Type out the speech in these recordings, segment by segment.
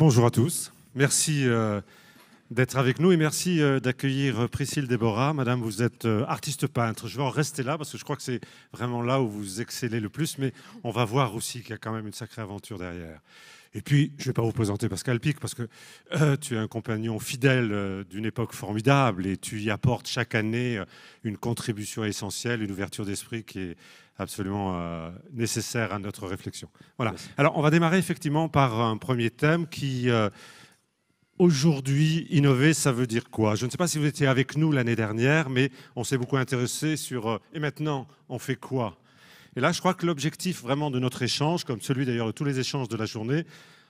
Bonjour à tous. Merci d'être avec nous et merci d'accueillir Priscille Déborah. Madame, vous êtes artiste peintre. Je vais en rester là parce que je crois que c'est vraiment là où vous excellez le plus, mais on va voir aussi qu'il y a quand même une sacrée aventure derrière. Et puis, je ne vais pas vous présenter Pascal Pic parce que tu es un compagnon fidèle d'une époque formidable et tu y apportes chaque année une contribution essentielle, une ouverture d'esprit qui est absolument nécessaire à notre réflexion. Voilà. Merci. Alors, on va démarrer effectivement par un premier thème qui, aujourd'hui, innover, ça veut dire quoi? Je ne sais pas si vous étiez avec nous l'année dernière, mais on s'est beaucoup intéressé sur et maintenant, on fait quoi? Et là, je crois que l'objectif vraiment de notre échange, comme celui d'ailleurs de tous les échanges de la journée,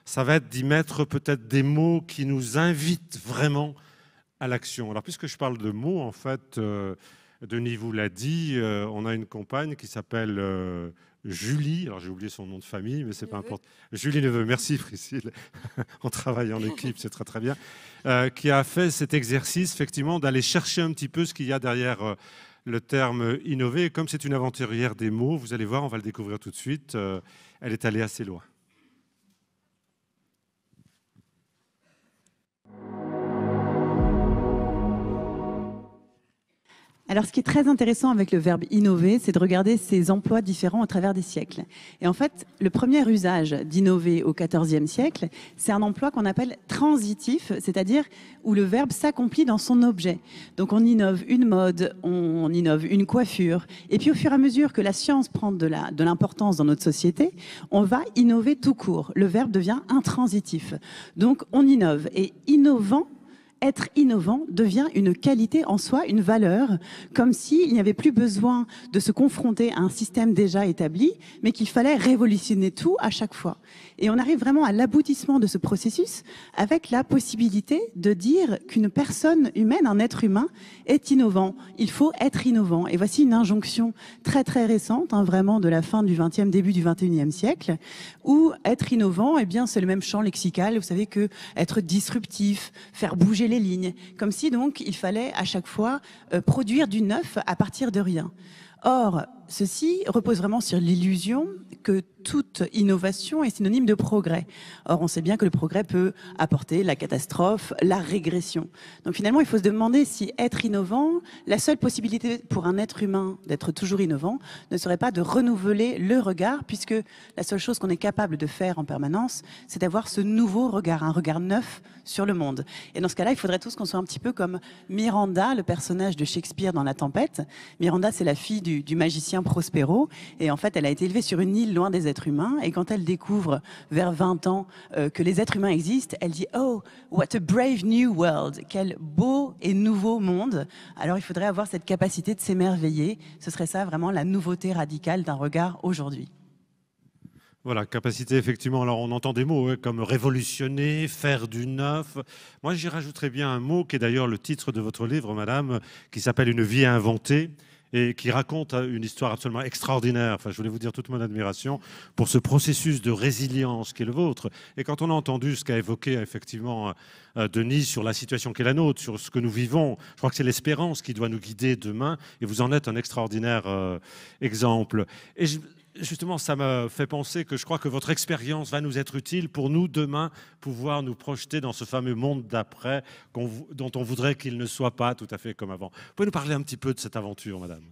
ça va être d'y mettre peut-être des mots qui nous invitent vraiment à l'action. Alors, puisque je parle de mots, en fait, Denis vous l'a dit, on a une compagne qui s'appelle Julie. Alors, j'ai oublié son nom de famille, mais c'est pas important. Julie Neveu, merci Priscille. On travaille en équipe, c'est très très bien. Qui a fait cet exercice, effectivement, d'aller chercher un petit peu ce qu'il y a derrière le terme innover. Et comme c'est une aventurière des mots, vous allez voir, on va le découvrir tout de suite, elle est allée assez loin. Alors, ce qui est très intéressant avec le verbe innover, c'est de regarder ses emplois différents au travers des siècles. Et en fait, le premier usage d'innover au XIVe siècle, c'est un emploi qu'on appelle transitif, c'est-à-dire où le verbe s'accomplit dans son objet. Donc, on innove une mode, on innove une coiffure. Et puis, au fur et à mesure que la science prend de l'importance dans notre société, on va innover tout court. Le verbe devient intransitif. Donc, on innove. Et innovant, être innovant devient une qualité en soi, une valeur, comme s'il n'y avait plus besoin de se confronter à un système déjà établi, mais qu'il fallait révolutionner tout à chaque fois. Et on arrive vraiment à l'aboutissement de ce processus avec la possibilité de dire qu'une personne humaine, un être humain, est innovant. Il faut être innovant. Et voici une injonction très très récente, vraiment de la fin du XXe, début du XXIe siècle, où être innovant, eh bien, c'est le même champ lexical. Vous savez que être disruptif, faire bouger les lignes, comme si donc il fallait à chaque fois produire du neuf à partir de rien. Or, ceci repose vraiment sur l'illusion que toute innovation est synonyme de progrès. Or, on sait bien que le progrès peut apporter la catastrophe, la régression. Donc finalement, il faut se demander si être innovant, la seule possibilité pour un être humain d'être toujours innovant, ne serait pas de renouveler le regard, puisque la seule chose qu'on est capable de faire en permanence, c'est d'avoir ce nouveau regard, un regard neuf sur le monde. Et dans ce cas-là, il faudrait tous qu'on soit un petit peu comme Miranda, le personnage de Shakespeare dans La Tempête. Miranda, c'est la fille du magicien Prospero, et en fait, elle a été élevée sur une île loin des êtres humains, et quand elle découvre vers 20 ans que les êtres humains existent, elle dit « Oh, what a brave new world !» Quel beau et nouveau monde. Alors, il faudrait avoir cette capacité de s'émerveiller. Ce serait ça, vraiment, la nouveauté radicale d'un regard aujourd'hui. Voilà, capacité, effectivement. Alors, on entend des mots comme révolutionner, faire du neuf. Moi, j'y rajouterais bien un mot qui est d'ailleurs le titre de votre livre, madame, qui s'appelle « Une vie inventée ». Et qui raconte une histoire absolument extraordinaire. Enfin, je voulais vous dire toute mon admiration pour ce processus de résilience qui est le vôtre. Et quand on a entendu ce qu'a évoqué effectivement Denis sur la situation qui est la nôtre, sur ce que nous vivons, je crois que c'est l'espérance qui doit nous guider demain. Et vous en êtes un extraordinaire exemple. Et justement, ça me fait penser que je crois que votre expérience va nous être utile pour nous, demain, pouvoir nous projeter dans ce fameux monde d'après dont on voudrait qu'il ne soit pas tout à fait comme avant. Vous pouvez nous parler un petit peu de cette aventure, madame?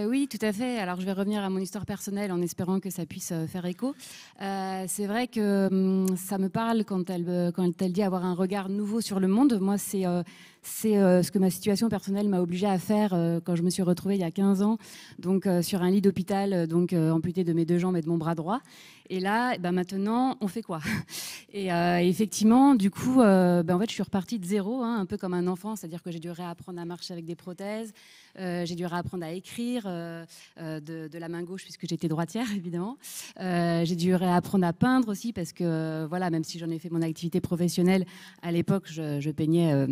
Oui, tout à fait. Alors, je vais revenir à mon histoire personnelle en espérant que ça puisse faire écho. C'est vrai que ça me parle quand elle dit avoir un regard nouveau sur le monde. Moi, c'est ce que ma situation personnelle m'a obligée à faire quand je me suis retrouvée il y a 15 ans, donc sur un lit d'hôpital, amputé de mes 2 jambes et de mon bras droit. Et là, maintenant, on fait quoi? Et effectivement, du coup, en fait, je suis repartie de zéro, un peu comme un enfant, c'est-à-dire que j'ai dû réapprendre à marcher avec des prothèses, j'ai dû réapprendre à écrire de la main gauche puisque j'étais droitière, évidemment. J'ai dû réapprendre à peindre aussi parce que, voilà, même si j'en ai fait mon activité professionnelle, à l'époque, je peignais...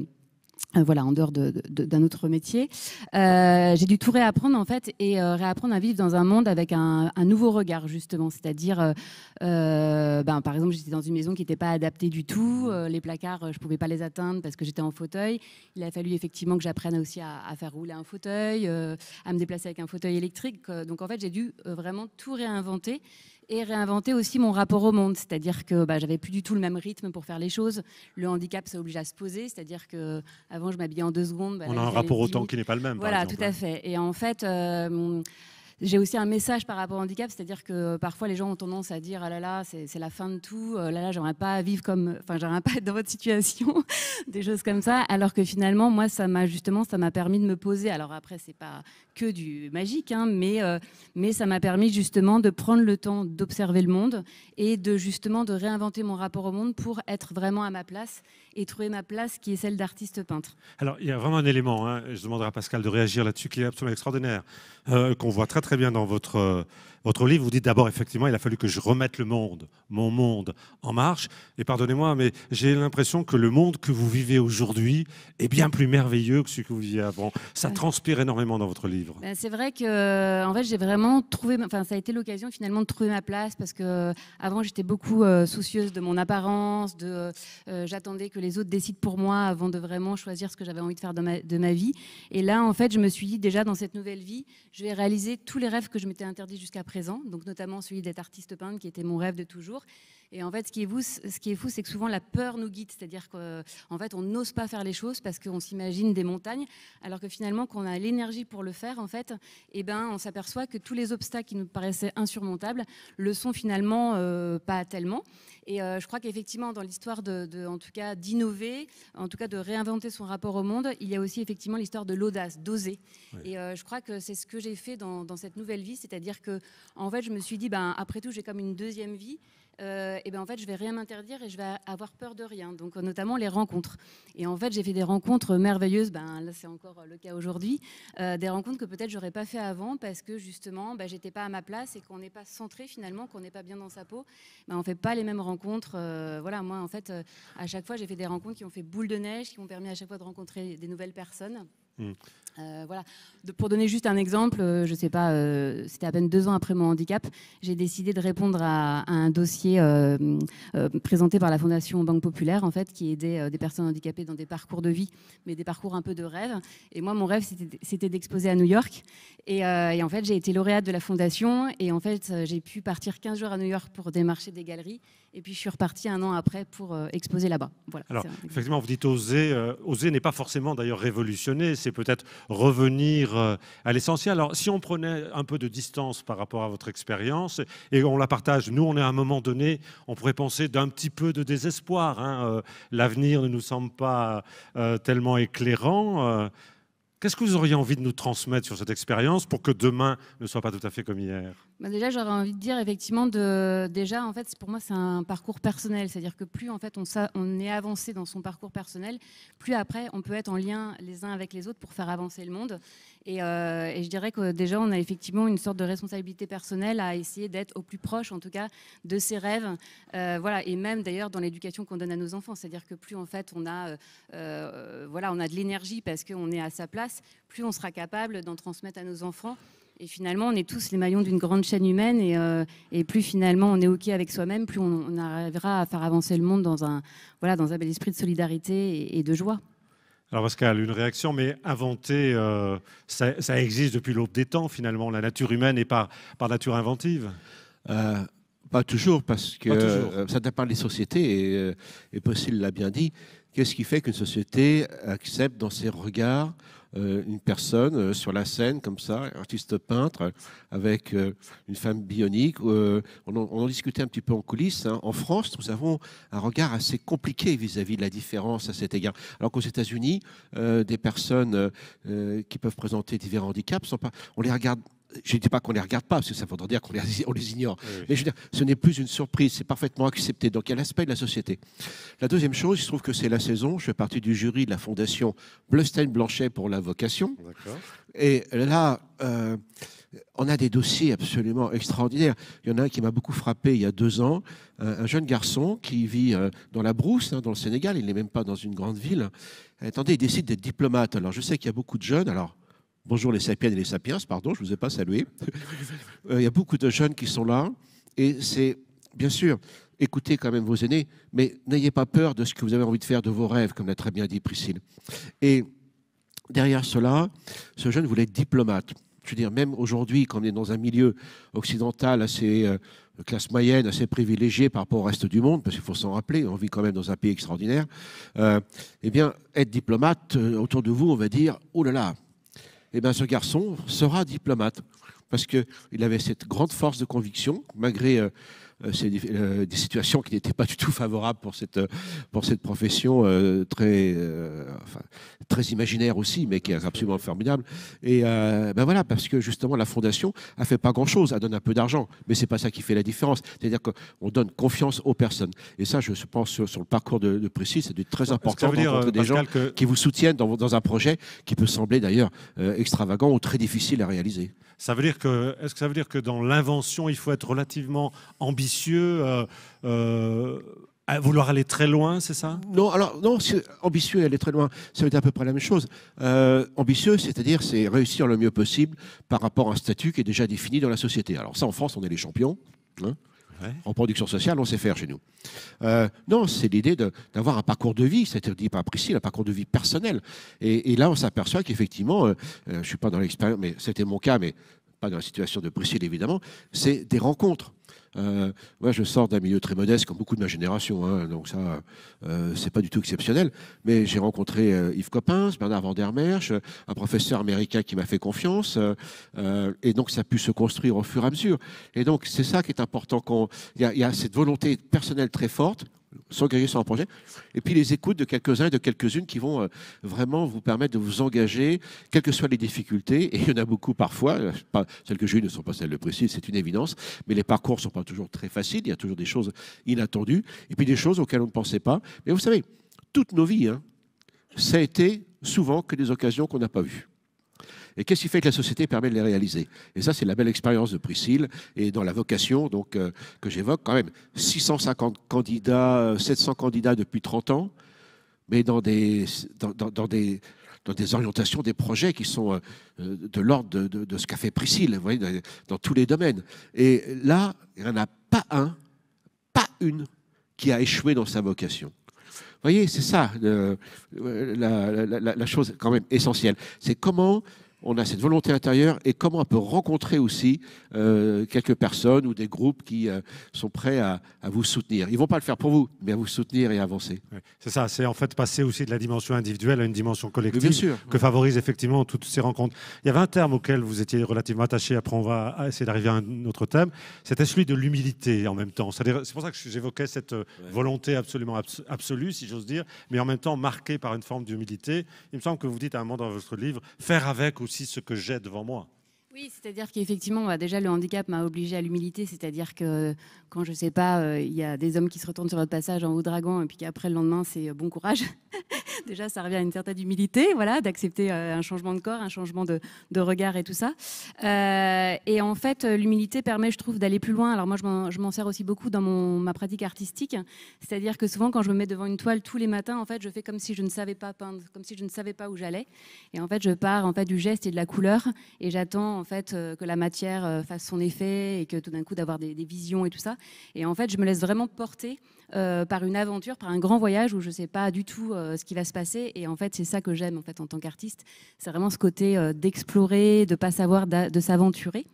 en dehors d'un autre métier. J'ai dû tout réapprendre en fait et réapprendre à vivre dans un monde avec un nouveau regard justement, c'est-à-dire par exemple j'étais dans une maison qui n'était pas adaptée du tout, les placards je pouvais pas les atteindre parce que j'étais en fauteuil, il a fallu effectivement que j'apprenne aussi à faire rouler un fauteuil, à me déplacer avec un fauteuil électrique, donc en fait j'ai dû vraiment tout réinventer et réinventer aussi mon rapport au monde. C'est-à-dire que j'avais plus du tout le même rythme pour faire les choses. Le handicap, ça oblige à se poser. C'est-à-dire qu'avant, je m'habillais en 2 secondes. On a un rapport au temps qui n'est pas le même, voilà, par exemple. Tout à fait. Et en fait... j'ai aussi un message par rapport au handicap, c'est-à-dire que parfois les gens ont tendance à dire « Ah là là, c'est la fin de tout, là là, j'aimerais pas vivre comme... Enfin, j'aimerais pas être dans votre situation », des choses comme ça, alors que finalement, moi, ça m'a permis de me poser. Alors après, c'est pas que du magique, hein, mais ça m'a permis justement de prendre le temps d'observer le monde et de réinventer mon rapport au monde pour être vraiment à ma place et trouver ma place qui est celle d'artiste peintre. Alors, il y a vraiment un élément, hein, je demanderai à Pascal de réagir là-dessus, qui est absolument extraordinaire, qu'on voit très très bien dans votre livre. Vous dites d'abord, effectivement, il a fallu que je remette mon monde en marche. Et pardonnez-moi, mais j'ai l'impression que le monde que vous vivez aujourd'hui est bien plus merveilleux que celui que vous viviez avant. Ça transpire énormément dans votre livre. C'est vrai que, en fait, j'ai vraiment trouvé, ça a été l'occasion finalement de trouver ma place, parce que avant j'étais beaucoup soucieuse de mon apparence, j'attendais que les autres décident pour moi avant de vraiment choisir ce que j'avais envie de faire de ma vie. Et là, en fait, je me suis dit déjà dans cette nouvelle vie, je vais réaliser tous les rêves que je m'étais interdits jusqu'à présent, donc notamment celui d'être artiste peintre, qui était mon rêve de toujours. Et en fait, ce qui est fou, c'est que souvent la peur nous guide, c'est-à-dire qu'en fait, on n'ose pas faire les choses parce qu'on s'imagine des montagnes, alors que finalement, quand on a l'énergie pour le faire, en fait, on s'aperçoit que tous les obstacles qui nous paraissaient insurmontables le sont finalement pas tellement. Et je crois qu'effectivement, dans l'histoire en tout cas d'innover, en tout cas de réinventer son rapport au monde, il y a aussi effectivement l'histoire de l'audace, d'oser. Oui. Et je crois que c'est ce que j'ai fait dans cette nouvelle vie, c'est-à-dire que en fait, je me suis dit, après tout, j'ai comme une deuxième vie. En fait, je vais rien m'interdire et je vais avoir peur de rien, donc notamment les rencontres. Et en fait, j'ai fait des rencontres merveilleuses, là c'est encore le cas aujourd'hui, des rencontres que peut-être j'aurais pas fait avant parce que justement, j'étais pas à ma place et qu'on n'est pas centré finalement, qu'on n'est pas bien dans sa peau, on fait pas les mêmes rencontres. Voilà, moi en fait, à chaque fois, j'ai fait des rencontres qui ont fait boule de neige, qui m'ont permis à chaque fois de rencontrer des nouvelles personnes. Voilà. Pour donner juste un exemple, je sais pas, c'était à peine 2 ans après mon handicap, j'ai décidé de répondre à un dossier présenté par la Fondation Banque Populaire, en fait, qui aidait des personnes handicapées dans des parcours de vie, mais des parcours un peu de rêve. Et moi, mon rêve, c'était d'exposer à New York. Et en fait, j'ai été lauréate de la Fondation. Et en fait, j'ai pu partir 15 jours à New York pour démarcher des galeries. Et puis, je suis repartie 1 an après pour exposer là-bas. Voilà, alors, effectivement, vous dites oser. Oser n'est pas forcément d'ailleurs révolutionner. C'est peut-être revenir à l'essentiel. Alors, si on prenait un peu de distance par rapport à votre expérience et on la partage, nous, on est à un moment donné, on pourrait penser d'un petit peu de désespoir. Hein. L'avenir ne nous semble pas tellement éclairant. Qu'est-ce que vous auriez envie de nous transmettre sur cette expérience pour que demain ne soit pas tout à fait comme hier ? Déjà, j'aurais envie de dire effectivement, déjà, en fait, pour moi, c'est un parcours personnel. C'est-à-dire que plus en fait, on est avancé dans son parcours personnel, plus après, on peut être en lien les uns avec les autres pour faire avancer le monde. Et je dirais que déjà, on a effectivement une sorte de responsabilité personnelle à essayer d'être au plus proche, en tout cas, de ses rêves. Voilà. Et même d'ailleurs dans l'éducation qu'on donne à nos enfants. C'est-à-dire que plus en fait, on a de l'énergie parce qu'on est à sa place, plus on sera capable d'en transmettre à nos enfants. Et finalement, on est tous les maillons d'une grande chaîne humaine et plus finalement on est OK avec soi-même, plus on arrivera à faire avancer le monde dans un bel esprit de solidarité et de joie. Alors Pascal, une réaction, mais inventer, ça existe depuis l'aube des temps finalement. La nature humaine est par nature inventive. Pas toujours, parce que ça dépend des sociétés, et Possil l'a bien dit. Qu'est-ce qui fait qu'une société accepte dans ses regards une personne sur la scène comme ça, artiste peintre, avec une femme bionique? On en discutait un petit peu en coulisses. Hein. En France, nous avons un regard assez compliqué vis-à-vis de la différence à cet égard. Alors qu'aux États-Unis, des personnes qui peuvent présenter divers handicaps, on les regarde. Je ne dis pas qu'on ne les regarde pas, parce que ça voudrait dire qu'on les ignore. Oui. Mais je veux dire, ce n'est plus une surprise, c'est parfaitement accepté. Donc il y a l'aspect de la société. La deuxième chose, il se trouve que c'est la saison. Je fais partie du jury de la fondation Bleustein-Blanchet pour la vocation. Et là, on a des dossiers absolument extraordinaires. Il y en a un qui m'a beaucoup frappé il y a 2 ans. Un jeune garçon qui vit dans la brousse, dans le Sénégal. Il n'est même pas dans une grande ville. Attendez, il décide d'être diplomate. Alors je sais qu'il y a beaucoup de jeunes. Alors, bonjour les sapiens et les sapiens, pardon, je ne vous ai pas salué. Il y a beaucoup de jeunes qui sont là. Et c'est, bien sûr, écoutez quand même vos aînés, mais n'ayez pas peur de ce que vous avez envie de faire de vos rêves, comme l'a très bien dit Priscille. Et derrière cela, ce jeune voulait être diplomate. Je veux dire, même aujourd'hui, quand on est dans un milieu occidental assez classe moyenne, assez privilégiée par rapport au reste du monde, parce qu'il faut s'en rappeler, on vit quand même dans un pays extraordinaire, eh bien, être diplomate, autour de vous, on va dire, oh là là, eh bien, ce garçon sera diplomate, parce qu'il avait cette grande force de conviction, malgré des situations qui n'étaient pas du tout favorables pour cette profession très imaginaire aussi, mais qui est absolument formidable. Et ben voilà, parce que justement, la Fondation a fait pas grand-chose, elle donne un peu d'argent, mais c'est pas ça qui fait la différence. C'est-à-dire qu'on donne confiance aux personnes. Et ça, je pense, sur le parcours de Priscille, c'est très important de rencontrer des gens qui vous soutiennent dans un projet qui peut sembler d'ailleurs extravagant ou très difficile à réaliser. Est-ce que ça veut dire que dans l'invention, il faut être relativement ambitieux, vouloir aller très loin, c'est ça? Non, alors non, ambitieux et aller très loin, ça veut dire à peu près la même chose. Ambitieux, c'est-à-dire c'est réussir le mieux possible par rapport à un statut qui est déjà défini dans la société. Alors ça, en France, on est les champions. Hein. Ouais. En production sociale, on sait faire chez nous. Non, c'est l'idée d'avoir un parcours de vie, c'est-à-dire dit par Priscille, un parcours de vie personnel. Et là, on s'aperçoit qu'effectivement, je ne suis pas dans l'expérience, mais c'était mon cas, mais pas dans la situation de Priscille, évidemment, c'est des rencontres. Moi, je sors d'un milieu très modeste, comme beaucoup de ma génération, hein, donc ça, c'est pas du tout exceptionnel. Mais j'ai rencontré Yves Coppens, Bernard van der Merch, un professeur américain qui m'a fait confiance, et donc ça a pu se construire au fur et à mesure. Et donc, c'est ça qui est important. Il y a cette volonté personnelle très forte, s'engager sur un projet, et puis les écoutes de quelques-uns et de quelques-unes qui vont vraiment vous permettre de vous engager, quelles que soient les difficultés, et il y en a beaucoup parfois, celles que j'ai eues ne sont pas celles de Priscille, c'est une évidence, mais les parcours ne sont pas toujours très faciles, il y a toujours des choses inattendues, et puis des choses auxquelles on ne pensait pas. Mais vous savez, toutes nos vies, hein, ça a été souvent que des occasions qu'on n'a pas vues. Et qu'est-ce qui fait que la société permet de les réaliser? Et ça, c'est la belle expérience de Priscille. Et dans la vocation donc, que j'évoque, quand même, 650 candidats, 700 candidats depuis 30 ans, mais dans des orientations, des projets qui sont de l'ordre de ce qu'a fait Priscille, vous voyez, dans tous les domaines. Et là, il n'y en a pas une qui a échoué dans sa vocation. Vous voyez, c'est ça la chose quand même essentielle. C'est comment on a cette volonté intérieure et comment on peut rencontrer aussi quelques personnes ou des groupes qui sont prêts à vous soutenir. Ils ne vont pas le faire pour vous, mais à vous soutenir et à avancer. Oui, c'est ça, c'est en fait passer aussi de la dimension individuelle à une dimension collective, bien sûr, que favorisent effectivement toutes ces rencontres. Il y avait un terme auquel vous étiez relativement attaché, après on va essayer d'arriver à un autre thème, c'était celui de l'humilité en même temps. C'est pour ça que j'évoquais cette volonté absolument absolue, si j'ose dire, mais en même temps marquée par une forme d'humilité. Il me semble que vous dites à un moment dans votre livre, faire avec aussi ce que j'ai devant moi. Oui, c'est-à-dire qu'effectivement, déjà, le handicap m'a obligée à l'humilité, c'est-à-dire que quand, je ne sais pas, il y a des hommes qui se retournent sur votre passage en haut dragon et puis qu'après, le lendemain, c'est bon courage. Déjà, ça revient à une certaine humilité, voilà, d'accepter un changement de corps, un changement de regard et tout ça. Et en fait, l'humilité permet, je trouve, d'aller plus loin. Alors moi, je m'en sers aussi beaucoup dans ma pratique artistique, c'est-à-dire que souvent, quand je me mets devant une toile tous les matins, en fait, je fais comme si je ne savais pas peindre, comme si je ne savais pas où j'allais. Et en fait, je pars en fait, du geste et de la couleur et j'attends en fait que la matière fasse son effet et que tout d'un coup d'avoir des visions et tout ça. Et en fait, je me laisse vraiment porter par une aventure, par un grand voyage où je ne sais pas du tout ce qui va se passer. Et en fait, c'est ça que j'aime en fait en tant qu'artiste. C'est vraiment ce côté d'explorer, de ne pas savoir, de s'aventurer.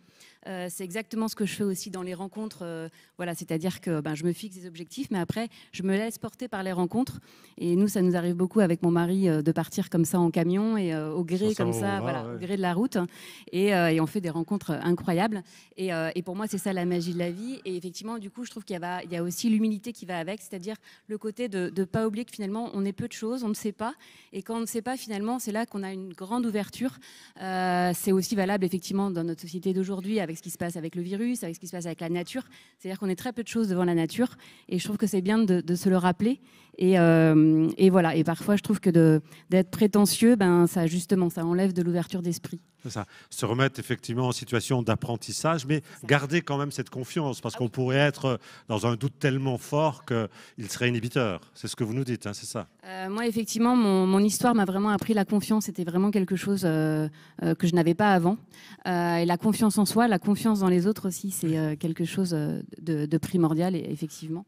C'est exactement ce que je fais aussi dans les rencontres. Voilà, c'est-à-dire que je me fixe des objectifs, mais après, je me laisse porter par les rencontres. Et nous, ça nous arrive beaucoup avec mon mari de partir comme ça en camion et au gré comme ça, voilà, au gré de la route. Et on fait des rencontres incroyables. Et pour moi, c'est ça la magie de la vie. Et effectivement, du coup, je trouve qu'il y a aussi l'humilité qui va avec, c'est-à-dire le côté de ne pas oublier que finalement, on est peu de choses, on ne sait pas. Et quand on ne sait pas, finalement, c'est là qu'on a une grande ouverture. C'est aussi valable, effectivement, dans notre société d'aujourd'hui, avec ce qui se passe avec le virus, avec ce qui se passe avec la nature. C'est-à-dire qu'on est très peu de choses devant la nature et je trouve que c'est bien de se le rappeler. Et voilà. Et parfois, je trouve que d'être prétentieux, ça, justement, ça enlève de l'ouverture d'esprit. C'est ça. Se remettre effectivement en situation d'apprentissage, mais garder quand même cette confiance, parce qu'on pourrait être dans un doute tellement fort qu'il serait inhibiteur. C'est ce que vous nous dites, hein, c'est ça? Moi, effectivement, mon histoire m'a vraiment appris la confiance. C'était vraiment quelque chose que je n'avais pas avant. Et la confiance en soi, la confiance dans les autres aussi, c'est quelque chose de primordial, effectivement.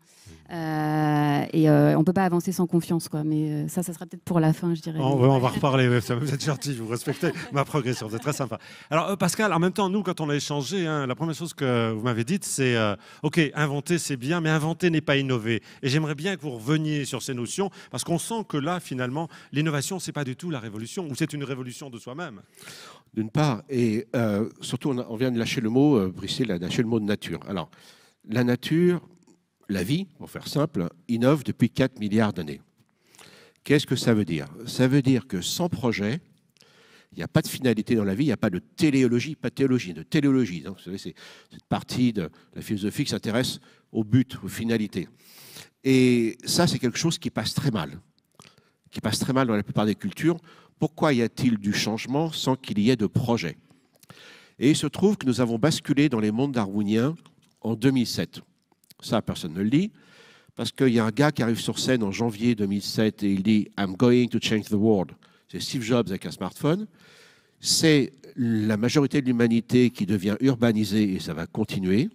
Et on peut pas avancer sans confiance, quoi. Mais ça sera peut-être pour la fin, je dirais. On va reparler, ouais, ça, vous êtes gentil, vous respectez ma progression, c'est très sympa. Alors Pascal, en même temps, nous, quand on a échangé, hein, la première chose que vous m'avez dite, c'est ok, inventer c'est bien, mais inventer n'est pas innover. Et j'aimerais bien que vous reveniez sur ces notions, parce qu'on sent que là, finalement, l'innovation, c'est pas du tout la révolution, ou c'est une révolution de soi-même. D'une part, et surtout, on vient de lâcher le mot, Priscille a lâché le mot de nature. Alors, la nature, la vie, pour faire simple, innove depuis 4 milliards d'années. Qu'est-ce que ça veut dire? Ça veut dire que sans projet, il n'y a pas de finalité dans la vie, il n'y a pas de téléologie, pas de théologie, de téléologie. Donc, vous savez, c'est cette partie de la philosophie qui s'intéresse au but, aux finalités. Et ça, c'est quelque chose qui passe très mal dans la plupart des cultures. Pourquoi y a-t-il du changement sans qu'il y ait de projet? Et il se trouve que nous avons basculé dans les mondes darwiniens en 2007. Ça, personne ne le dit, parce qu'il y a un gars qui arrive sur scène en janvier 2007 et il dit « I'm going to change the world ». C'est Steve Jobs avec un smartphone. C'est la majorité de l'humanité qui devient urbanisée et ça va continuer.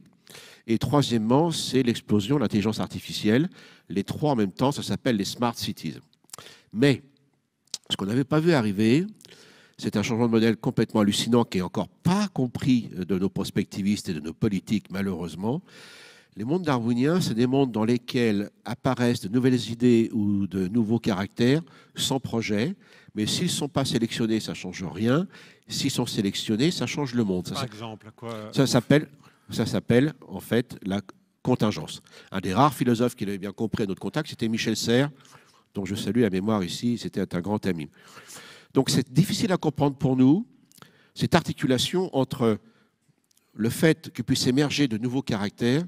Et troisièmement, c'est l'explosion de l'intelligence artificielle. Les trois en même temps, ça s'appelle les smart cities. Mais ce qu'on n'avait pas vu arriver, c'est un changement de modèle complètement hallucinant qui n'est encore pas compris de nos prospectivistes et de nos politiques, malheureusement. Les mondes darwiniens, c'est des mondes dans lesquels apparaissent de nouvelles idées ou de nouveaux caractères sans projet. Mais s'ils ne sont pas sélectionnés, ça ne change rien. S'ils sont sélectionnés, ça change le monde. Par exemple, quoi? Ça s'appelle en fait la contingence. Un des rares philosophes qui l'avait bien compris à notre contact, c'était Michel Serres, dont je salue la mémoire ici, c'était un grand ami. Donc c'est difficile à comprendre pour nous, cette articulation entre le fait que puissent émerger de nouveaux caractères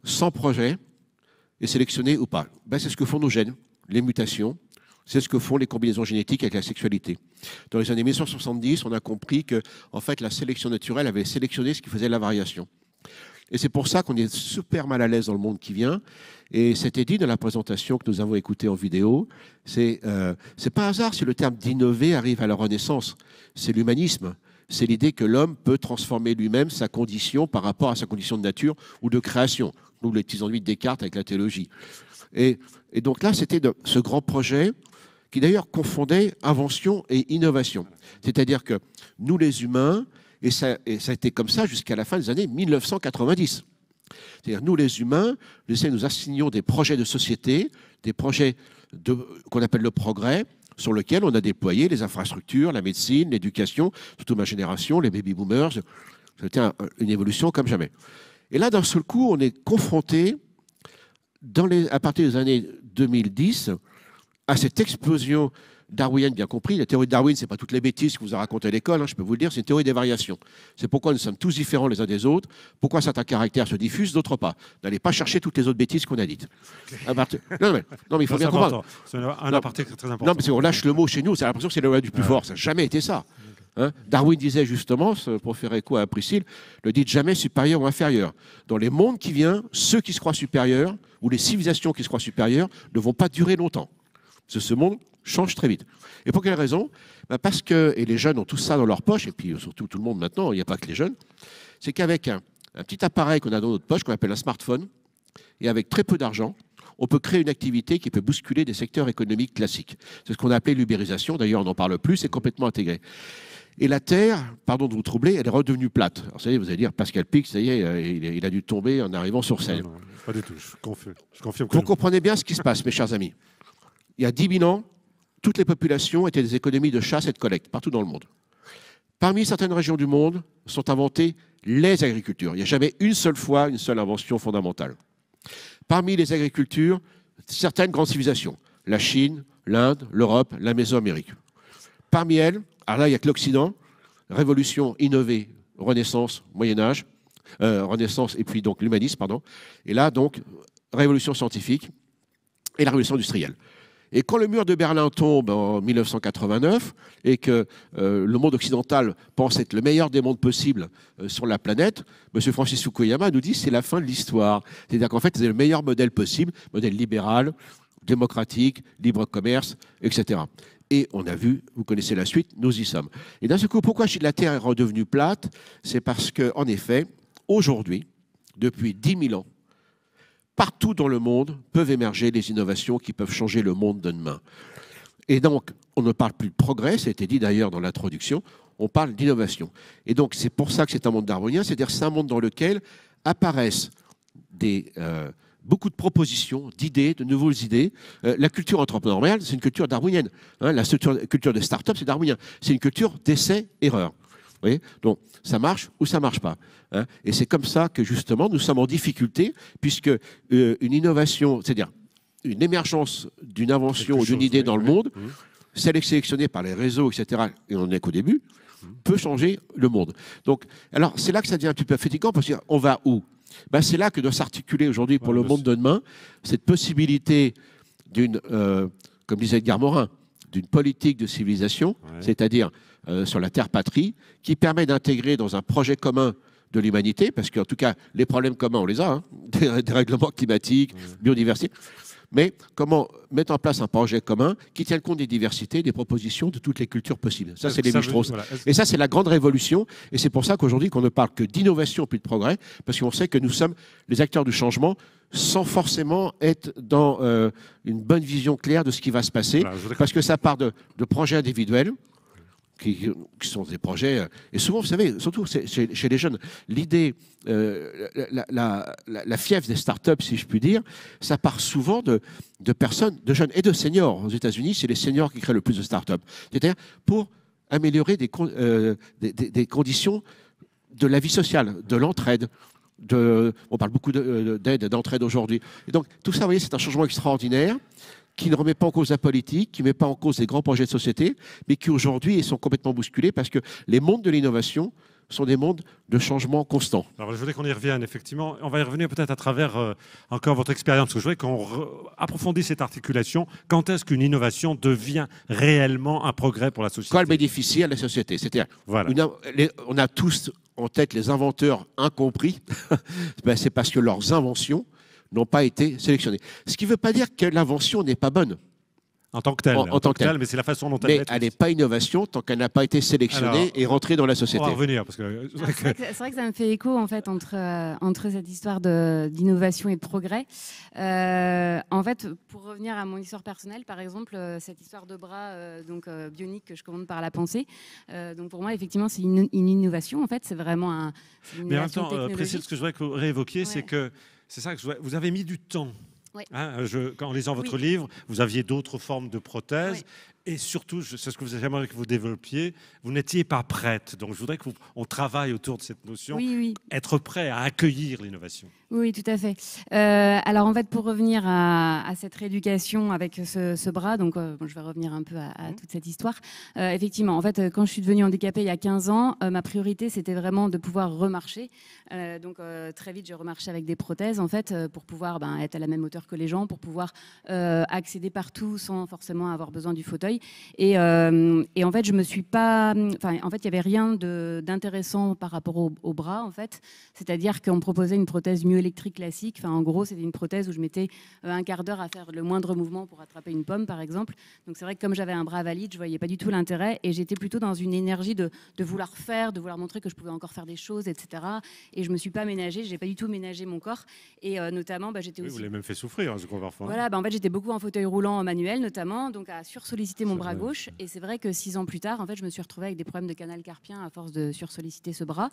sans projet et sélectionnés ou pas. Ben, c'est ce que font nos gènes, les mutations, c'est ce que font les combinaisons génétiques avec la sexualité. Dans les années 1970, on a compris que en fait, la sélection naturelle avait sélectionné ce qui faisait la variation. Et c'est pour ça qu'on est super mal à l'aise dans le monde qui vient. Et c'était dit dans la présentation que nous avons écoutée en vidéo, c'est pas hasard si le terme d'innover arrive à la Renaissance. C'est l'humanisme. C'est l'idée que l'homme peut transformer lui-même sa condition par rapport à sa condition de nature ou de création. Nous, les petits ennuis de Descartes avec la théologie. Et donc là, c'était ce grand projet qui d'ailleurs confondait invention et innovation. C'est-à-dire que nous, les humains, et ça a été comme ça jusqu'à la fin des années 1990. C'est-à-dire nous, les humains, nous assignons des projets de société, des projets qu'on appelle le progrès, sur lesquels on a déployé les infrastructures, la médecine, l'éducation, toute ma génération, les baby-boomers. C'était une évolution comme jamais. Et là, d'un seul coup, on est confronté, à partir des années 2010, à cette explosion darwinienne, bien compris. La théorie de Darwin, ce n'est pas toutes les bêtises que vous a racontées à l'école, hein, je peux vous le dire, c'est une théorie des variations. C'est pourquoi nous sommes tous différents les uns des autres, pourquoi certains caractères se diffusent, d'autres pas. N'allez pas chercher toutes les autres bêtises qu'on a dites. Non, mais il faut bien comprendre. C'est un aparté très important. Non, parce qu'on lâche le mot chez nous, c'est l'impression que c'est le loi du plus fort. Ça n'a jamais été ça. Hein, Darwin disait justement, pour faire écho à Priscille, ne dites jamais supérieur ou inférieur. Dans les mondes qui viennent, ceux qui se croient supérieurs, ou les civilisations qui se croient supérieures, ne vont pas durer longtemps. Ce monde change très vite. Et pour quelle raison? Parce que, et les jeunes ont tout ça dans leur poche, et puis surtout tout le monde maintenant, il n'y a pas que les jeunes, c'est qu'avec un petit appareil qu'on a dans notre poche, qu'on appelle un smartphone, et avec très peu d'argent, on peut créer une activité qui peut bousculer des secteurs économiques classiques. C'est ce qu'on a appelé l'ubérisation, d'ailleurs on n'en parle plus, c'est complètement intégré. Et la Terre, pardon de vous troubler, elle est redevenue plate. Alors, vous allez dire, Pascal Pic, ça y est, il a dû tomber en arrivant sur scène. Non, pas du tout, je confirme. Vous comprenez bien ce qui se passe, mes chers amis. Il y a 10 000 ans, toutes les populations étaient des économies de chasse et de collecte, partout dans le monde. Parmi certaines régions du monde sont inventées les agricultures. Il n'y a jamais une seule fois une seule invention fondamentale. Parmi les agricultures, certaines grandes civilisations, la Chine, l'Inde, l'Europe, la Mésoamérique. Parmi elles, alors là, il n'y a que l'Occident, révolution, innover, Renaissance, Moyen-Âge, Renaissance et puis donc l'humanisme, pardon. Et là, donc, révolution scientifique et la révolution industrielle. Et quand le mur de Berlin tombe en 1989 et que le monde occidental pense être le meilleur des mondes possibles sur la planète, M. Francis Fukuyama nous dit que c'est la fin de l'histoire. C'est-à-dire qu'en fait, c'est le meilleur modèle possible, modèle libéral, démocratique, libre commerce, etc. Et on a vu, vous connaissez la suite, nous y sommes. Et d'un seul coup, pourquoi la Terre est redevenue plate? C'est parce qu'en effet, aujourd'hui, depuis 10 000 ans, partout dans le monde peuvent émerger des innovations qui peuvent changer le monde de demain. Et donc, on ne parle plus de progrès, ça a été dit d'ailleurs dans l'introduction, on parle d'innovation. Et donc, c'est pour ça que c'est un monde darwinien, c'est-à-dire que c'est un monde dans lequel apparaissent beaucoup de propositions, d'idées, de nouvelles idées. La culture entrepreneuriale, c'est une culture darwinienne. Hein, la culture des startups, c'est darwinien. C'est une culture d'essai-erreur. Vous voyez ? Donc, ça marche ou ça ne marche pas. Hein. Et c'est comme ça que, justement, nous sommes en difficulté, puisque une innovation, c'est-à-dire une émergence d'une invention ou d'une idée dans le monde, celle est sélectionnée par les réseaux, etc., et on n'est qu'au début, peut changer le monde. Donc, alors, c'est là que ça devient un petit peu fatigant, parce qu'on va où ? Ben, c'est là que doit s'articuler aujourd'hui pour le monde de demain cette possibilité d'une, comme disait Edgar Morin, d'une politique de civilisation, c'est-à-dire sur la terre-patrie, qui permet d'intégrer dans un projet commun de l'humanité, parce qu'en tout cas, les problèmes communs, on les a, hein, des règlements climatiques, biodiversité, mais comment mettre en place un projet commun qui tienne compte des diversités, des propositions de toutes les cultures possibles. Ça, c'est Lévi-Strauss. Voilà. Et ça, c'est la grande révolution. Et c'est pour ça qu'aujourd'hui, qu'on ne parle que d'innovation plus de progrès, parce qu'on sait que nous sommes les acteurs du changement sans forcément être dans une bonne vision claire de ce qui va se passer, parce que ça part de projets individuels, qui sont des projets... Et souvent, vous savez, surtout chez les jeunes, l'idée, la fièvre des startups, si je puis dire, ça part souvent de personnes, de jeunes et de seniors. Aux États-Unis, c'est les seniors qui créent le plus de startups. C'est-à-dire pour améliorer des conditions de la vie sociale, de l'entraide. On parle beaucoup d'aide et d'entraide aujourd'hui. Et donc, tout ça, vous voyez, c'est un changement extraordinaire qui ne remet pas en cause la politique, qui ne met pas en cause les grands projets de société, mais qui aujourd'hui sont complètement bousculés parce que les mondes de l'innovation sont des mondes de changement constant. Alors, je voudrais qu'on y revienne, effectivement. On va y revenir peut-être à travers encore votre expérience, parce que je voudrais qu'on approfondisse cette articulation. Quand est-ce qu'une innovation devient réellement un progrès pour la société ? Quand elle bénéficie à la société. C'est-à-dire, voilà. On a tous en tête les inventeurs incompris. Ben, c'est parce que leurs inventions n'ont pas été sélectionnées. Ce qui ne veut pas dire que l'invention n'est pas bonne. En tant que telle, en tant que telle, mais c'est la façon dont elle est. Mais elle n'est pas innovation tant qu'elle n'a pas été sélectionnée et rentrée dans la société. On va revenir. Parce que... c'est vrai que ça me fait écho en fait, entre cette histoire d'innovation et de progrès. En fait, pour revenir à mon histoire personnelle, par exemple, cette histoire de bras bionique que je commande par la pensée, donc pour moi, effectivement, c'est une innovation. En fait, c'est vraiment une mais en même temps, Priscille, ce que je voudrais que vous réévoquiez, c'est que c'est ça que vous avez mis du temps. Oui. Hein, en lisant votre livre, vous aviez d'autres formes de prothèses. Oui. Et surtout, c'est ce que j'aimerais que vous développiez, vous n'étiez pas prête. Donc je voudrais qu'on travaille autour de cette notion, être prêt à accueillir l'innovation. Oui, tout à fait. Alors en fait, pour revenir à cette rééducation avec ce bras, donc je vais revenir un peu à toute cette histoire. Effectivement, en fait, quand je suis devenue handicapée il y a 15 ans, ma priorité, c'était vraiment de pouvoir remarcher. Donc très vite, j'ai remarché avec des prothèses, en fait, pour pouvoir être à la même hauteur que les gens, pour pouvoir accéder partout sans forcément avoir besoin du fauteuil. Et en fait, je me suis pas... en fait, il n'y avait rien d'intéressant par rapport au bras, en fait. C'est-à-dire qu'on me proposait une prothèse myoélectrique classique. En gros, c'était une prothèse où je mettais un quart d'heure à faire le moindre mouvement pour attraper une pomme, par exemple. Donc c'est vrai que comme j'avais un bras valide, je voyais pas du tout l'intérêt. Et j'étais plutôt dans une énergie de vouloir faire, de vouloir montrer que je pouvais encore faire des choses, etc. Et je me suis pas ménagée, j'ai pas du tout ménagé mon corps. Et notamment, j'étais aussi... Vous l'avez même fait souffrir, ce qu'on va refaire. Voilà, en fait, j'étais beaucoup en fauteuil roulant manuel, notamment, donc à sursolliciter mon bras gauche. Et c'est vrai que 6 ans plus tard, en fait, je me suis retrouvée avec des problèmes de canal carpien à force de sursolliciter ce bras.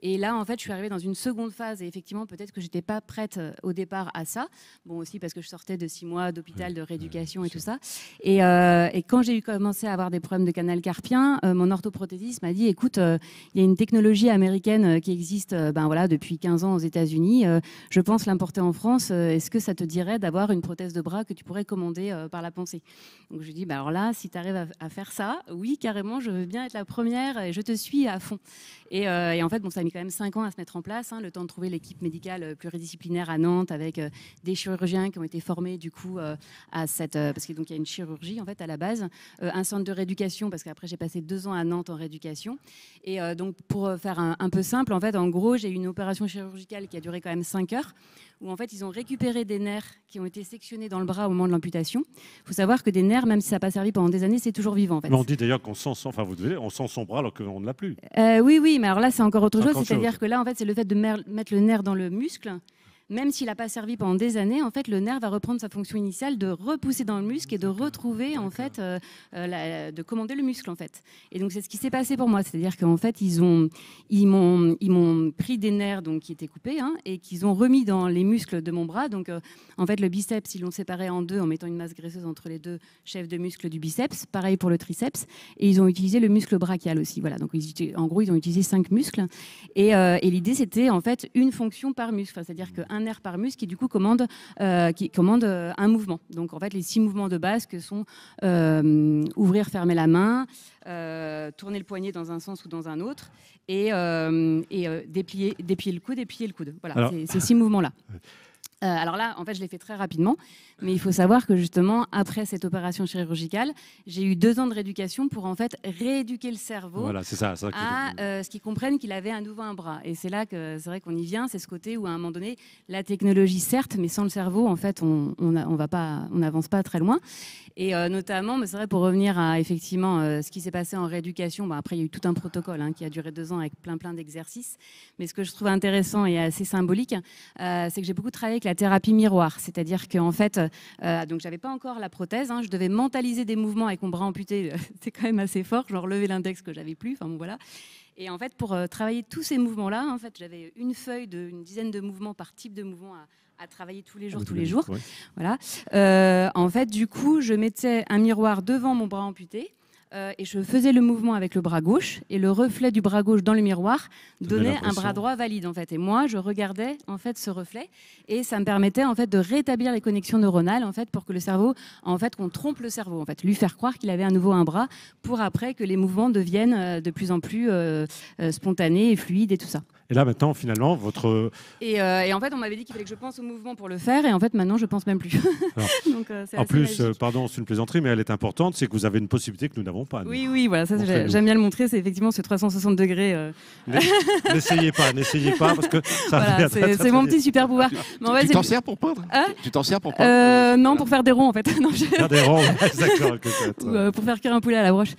Et là, en fait, je suis arrivée dans une seconde phase. Et effectivement, peut-être que j'étais pas prête au départ à ça. Bon, aussi parce que je sortais de 6 mois d'hôpital de rééducation et tout ça. Et quand j'ai commencé à avoir des problèmes de canal carpien, mon orthoprothésiste m'a dit, écoute, il y a une technologie américaine qui existe depuis 15 ans aux États-Unis. Je pense l'importer en France. Est-ce que ça te dirait d'avoir une prothèse de bras que tu pourrais commander par la pensée? Donc je lui dis, alors là, si tu arrives à faire ça, oui, carrément, je veux bien être la première et je te suis à fond. Et en fait, ça a mis quand même 5 ans à se mettre en place, le temps de trouver l'équipe médicale pluridisciplinaire à Nantes avec des chirurgiens qui ont été formés du coup à cette... parce qu'il y a une chirurgie en fait à la base, un centre de rééducation parce qu'après j'ai passé 2 ans à Nantes en rééducation. Et donc pour faire un peu simple, en fait, en gros, j'ai eu une opération chirurgicale qui a duré quand même 5 heures où en fait ils ont récupéré des nerfs qui ont été sectionnés dans le bras au moment de l'amputation. Il faut savoir que des nerfs, même si ça n'a pas servi pendant des années, c'est toujours vivant en fait. Mais on dit d'ailleurs qu'on sent, on sent son bras alors qu'on ne l'a plus. Oui, mais alors là c'est encore autre chose, c'est-à-dire que là en fait c'est le fait de mettre le nerf dans le muscle. même s'il n'a pas servi pendant des années, en fait, le nerf va reprendre sa fonction initiale de repousser dans le muscle et de retrouver, en fait, de commander le muscle, en fait. Et donc, c'est ce qui s'est passé pour moi. C'est-à-dire qu'en fait, ils m'ont pris des nerfs donc, qui étaient coupés et qu'ils ont remis dans les muscles de mon bras. Donc, en fait, le biceps, ils l'ont séparé en deux en mettant une masse graisseuse entre les deux chefs de muscles du biceps. Pareil pour le triceps. Et ils ont utilisé le muscle brachial aussi. Voilà. Donc, en gros, ils ont utilisé 5 muscles. Et l'idée, c'était en fait une fonction par muscle. Enfin, c'est-à-dire qu'un nerf par muscle qui, du coup, commande un mouvement. Donc, en fait, les 6 mouvements de base que sont ouvrir, fermer la main, tourner le poignet dans un sens ou dans un autre et déplier le coude et plier le coude. Voilà, ces 6 mouvements-là. Alors là, en fait, je l'ai fait très rapidement, mais il faut savoir que justement, après cette opération chirurgicale, j'ai eu 2 ans de rééducation pour en fait rééduquer le cerveau à ce qu'ils comprennent qu'il avait à nouveau un bras. Et c'est là que c'est vrai qu'on y vient, c'est ce côté où à un moment donné, la technologie certes, mais sans le cerveau, en fait, on n'avance pas très loin. Et notamment, c'est vrai, pour revenir à effectivement ce qui s'est passé en rééducation, après il y a eu tout un protocole qui a duré 2 ans avec plein d'exercices. Mais ce que je trouve intéressant et assez symbolique, c'est que j'ai beaucoup travaillé avec la thérapie miroir. C'est-à-dire qu'en fait, donc j'avais pas encore la prothèse, je devais mentaliser des mouvements avec mon bras amputé, c'est quand même assez fort, genre lever l'index que j'avais plus, enfin bon voilà. Et en fait, pour travailler tous ces mouvements-là, en fait, j'avais une feuille d'une dizaine de mouvements par type de mouvement à travailler tous les jours. Ouais. Voilà. En fait, du coup, je mettais un miroir devant mon bras amputé et je faisais le mouvement avec le bras gauche et le reflet du bras gauche dans le miroir donnait un bras droit valide en fait. Et moi, je regardais en fait ce reflet et ça me permettait en fait de rétablir les connexions neuronales en fait pour que le cerveau, en fait, qu'on trompe le cerveau en fait, lui faire croire qu'il avait à nouveau un bras pour après que les mouvements deviennent de plus en plus spontanés et fluides et tout ça. Et là, maintenant, finalement, votre... Et en fait, on m'avait dit qu'il fallait que je pense au mouvement pour le faire. Et en fait, maintenant, je pense même plus. Donc, en plus, pardon, c'est une plaisanterie, mais elle est importante, c'est que vous avez une possibilité que nous n'avons pas. Oui, voilà, ça, j'aime bien le montrer. C'est effectivement ce 360 degrés. N'essayez pas, parce que ça voilà, c'est mon petit super pouvoir. Tu t'en sers pour peindre Tu t'en sers pour peindre Non, pour faire des ronds, en fait. Non, faire des ronds, d'accord. Pour faire cuire un poulet à la broche.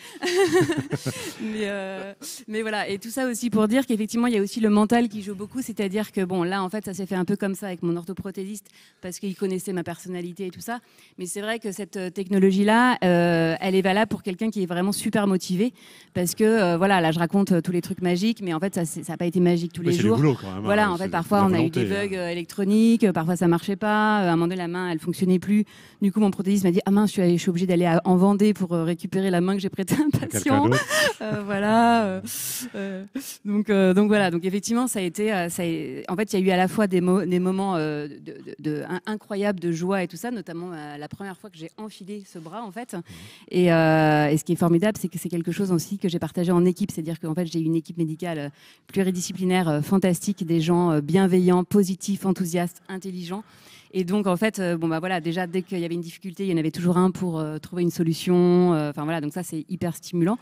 mais voilà, et tout ça aussi pour dire qu'effectivement, il y a aussi le mental qui joue beaucoup, c'est-à-dire que bon, là en fait ça s'est fait un peu comme ça avec mon orthoprothésiste parce qu'il connaissait ma personnalité et tout ça, mais c'est vrai que cette technologie-là, elle est valable pour quelqu'un qui est vraiment super motivé parce que voilà, là je raconte tous les trucs magiques, mais en fait ça n'a pas été magique tous les jours. C'est du boulot quand même. Voilà, en fait parfois on a eu des bugs électroniques, parfois ça marchait pas, à un moment donné la main elle fonctionnait plus, du coup mon prothésiste m'a dit ah mince je suis obligée d'aller en Vendée pour récupérer la main que j'ai prêtée à un patient. Voilà. Donc voilà, donc effectivement ça a été, en fait il y a eu à la fois des moments incroyables de joie et tout ça, notamment la première fois que j'ai enfilé ce bras en fait. Et ce qui est formidable, c'est que c'est quelque chose aussi que j'ai partagé en équipe, c'est-à-dire qu'en fait j'ai une équipe médicale pluridisciplinaire fantastique, des gens bienveillants, positifs, enthousiastes, intelligents. Et donc en fait, voilà, déjà dès qu'il y avait une difficulté, il y en avait toujours un pour trouver une solution. Enfin voilà, donc ça c'est hyper stimulant.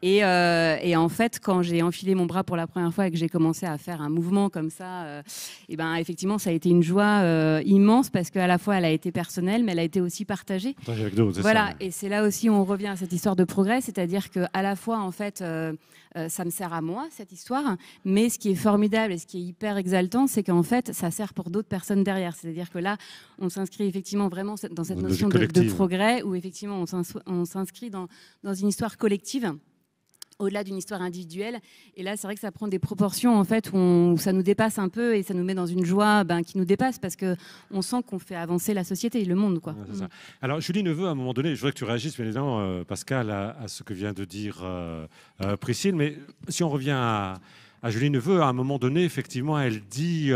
Et en fait, quand j'ai enfilé mon bras pour la première fois et que j'ai commencé à faire un mouvement comme ça, et ben effectivement, ça a été une joie immense parce qu'à la fois, elle a été personnelle, mais elle a été aussi partagée. Avec d'autres, voilà, ça. et c'est là aussi où on revient à cette histoire de progrès, c'est-à-dire qu'à la fois, en fait, ça me sert à moi, cette histoire, mais ce qui est formidable et ce qui est hyper exaltant, c'est qu'en fait, ça sert pour d'autres personnes derrière. C'est-à-dire que là, on s'inscrit effectivement vraiment dans cette notion de progrès, où effectivement, on s'inscrit dans une histoire collective, au-delà d'une histoire individuelle. Et là, c'est vrai que ça prend des proportions en fait, où ça nous dépasse un peu et ça nous met dans une joie qui nous dépasse parce qu'on sent qu'on fait avancer la société et le monde. Quoi. Ouais, ça. Alors, Julie Neveu, à un moment donné, je voudrais que tu réagisses, bien évidemment, Pascal, à ce que vient de dire Priscille. Mais si on revient à Julie Neveu, à un moment donné, effectivement, elle dit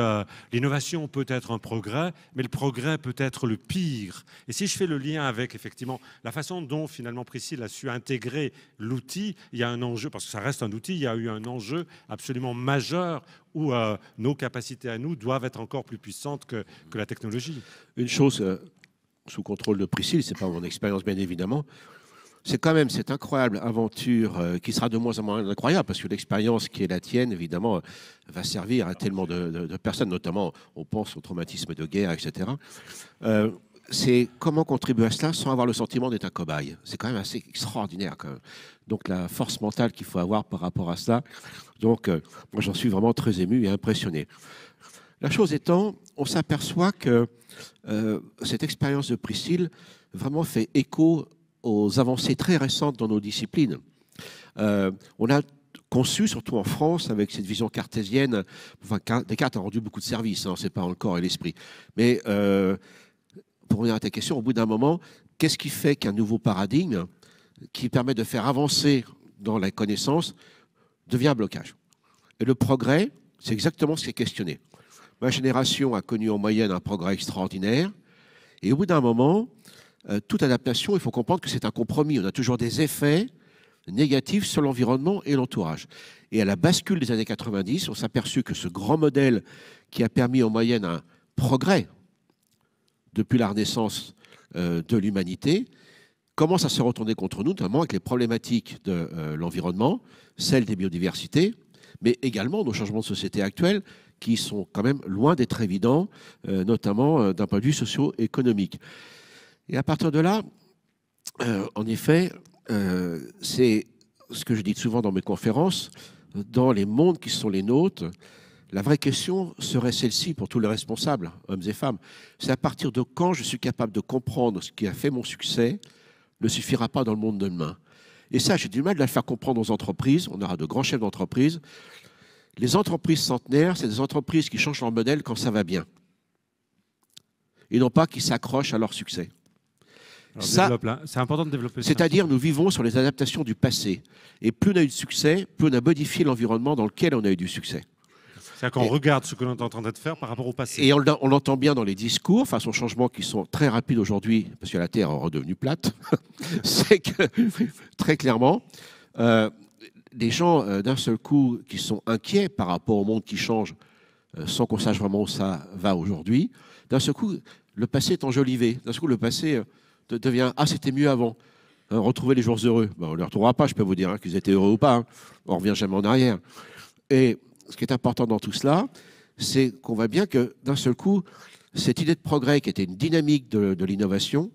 l'innovation peut être un progrès, mais le progrès peut être le pire. Et si je fais le lien avec, effectivement, la façon dont, finalement, Priscille a su intégrer l'outil, il y a un enjeu, parce que ça reste un outil, il y a eu un enjeu absolument majeur où nos capacités à nous doivent être encore plus puissantes que la technologie. Une chose sous contrôle de Priscille, c'est pas mon expérience, bien évidemment, c'est quand même cette incroyable aventure qui sera de moins en moins incroyable parce que l'expérience qui est la tienne, évidemment, va servir à tellement de personnes, notamment on pense au traumatisme de guerre, etc. C'est comment contribuer à cela sans avoir le sentiment d'être un cobaye. C'est quand même assez extraordinaire. Quand même. Donc la force mentale qu'il faut avoir par rapport à cela. Donc moi j'en suis vraiment très ému et impressionné. La chose étant, on s'aperçoit que cette expérience de Priscille vraiment fait écho aux avancées très récentes dans nos disciplines. On a conçu, surtout en France, avec cette vision cartésienne, enfin, Descartes a rendu beaucoup de services, hein, c'est pas le corps et l'esprit. Mais pour revenir à ta question, au bout d'un moment, qu'est-ce qui fait qu'un nouveau paradigme qui permet de faire avancer dans la connaissance devient un blocage? Et le progrès, c'est exactement ce qui est questionné. Ma génération a connu en moyenne un progrès extraordinaire. Et au bout d'un moment, toute adaptation, il faut comprendre que c'est un compromis. On a toujours des effets négatifs sur l'environnement et l'entourage. Et à la bascule des années 90, on s'est aperçu que ce grand modèle qui a permis en moyenne un progrès depuis la renaissance de l'humanité commence à se retourner contre nous, notamment avec les problématiques de l'environnement, celles des biodiversités, mais également nos changements de société actuels qui sont quand même loin d'être évidents, notamment d'un point de vue socio-économique. Et à partir de là, en effet, c'est ce que je dis souvent dans mes conférences, dans les mondes qui sont les nôtres, la vraie question serait celle-ci pour tous les responsables, hommes et femmes. C'est à partir de quand je suis capable de comprendre ce qui a fait mon succès ne suffira pas dans le monde de demain. Et ça, j'ai du mal à le faire comprendre aux entreprises. On aura de grands chefs d'entreprise. Les entreprises centenaires, c'est des entreprises qui changent leur modèle quand ça va bien. Et non pas qui s'accrochent à leur succès. C'est important de développer ça. C'est-à-dire, nous vivons sur les adaptations du passé. Et plus on a eu de succès, plus on a modifié l'environnement dans lequel on a eu du succès. C'est-à-dire qu'on regarde ce que l'on est en train de faire par rapport au passé. Et on l'entend bien dans les discours, face aux changements qui sont très rapides aujourd'hui, parce que la Terre est redevenue plate. C'est que, très clairement, les gens, d'un seul coup, qui sont inquiets par rapport au monde qui change, sans qu'on sache vraiment où ça va aujourd'hui, d'un seul coup, le passé est enjolivé. D'un seul coup, le passé devient « Ah, c'était mieux avant ». Retrouver les jours heureux. Ben, on ne les retrouvera pas, je peux vous dire, hein, qu'ils étaient heureux ou pas. Hein. On ne revient jamais en arrière. Et ce qui est important dans tout cela, c'est qu'on voit bien que d'un seul coup, cette idée de progrès qui était une dynamique de l'innovation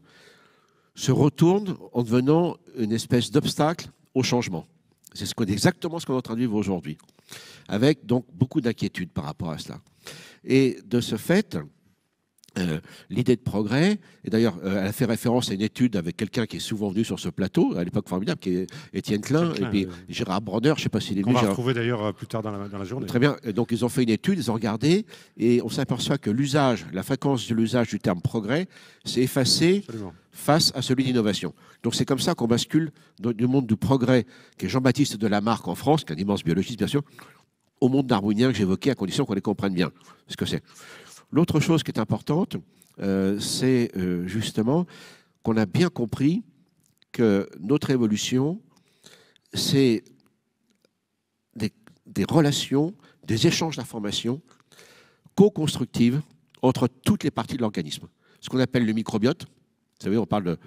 se retourne en devenant une espèce d'obstacle au changement. C'est exactement ce qu'on est en train de vivre aujourd'hui, avec donc beaucoup d'inquiétude par rapport à cela. Et de ce fait, l'idée de progrès, et d'ailleurs elle a fait référence à une étude avec quelqu'un qui est souvent venu sur ce plateau, à l'époque formidable, qui est Étienne Klein, et puis Gérard Bronner, je ne sais pas s'il est venu. On va retrouver d'ailleurs plus tard dans la journée. Très bien, et donc ils ont fait une étude, ils ont regardé, et on s'aperçoit que l'usage, la fréquence de l'usage du terme progrès s'est effacée face à celui d'innovation. Donc c'est comme ça qu'on bascule du monde du progrès, qui est Jean-Baptiste Delamarque en France, qui est un immense biologiste bien sûr, au monde darwinien que j'évoquais, à condition qu'on les comprenne bien ce que c'est. L'autre chose qui est importante, c'est justement qu'on a bien compris que notre évolution, c'est des relations, des échanges d'informations co-constructives entre toutes les parties de l'organisme. Ce qu'on appelle le microbiote. Vous savez, on parle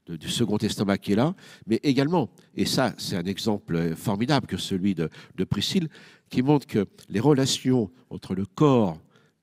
du second estomac qui est là, mais également, et ça c'est un exemple formidable que celui de Priscille, qui montre que les relations entre le corps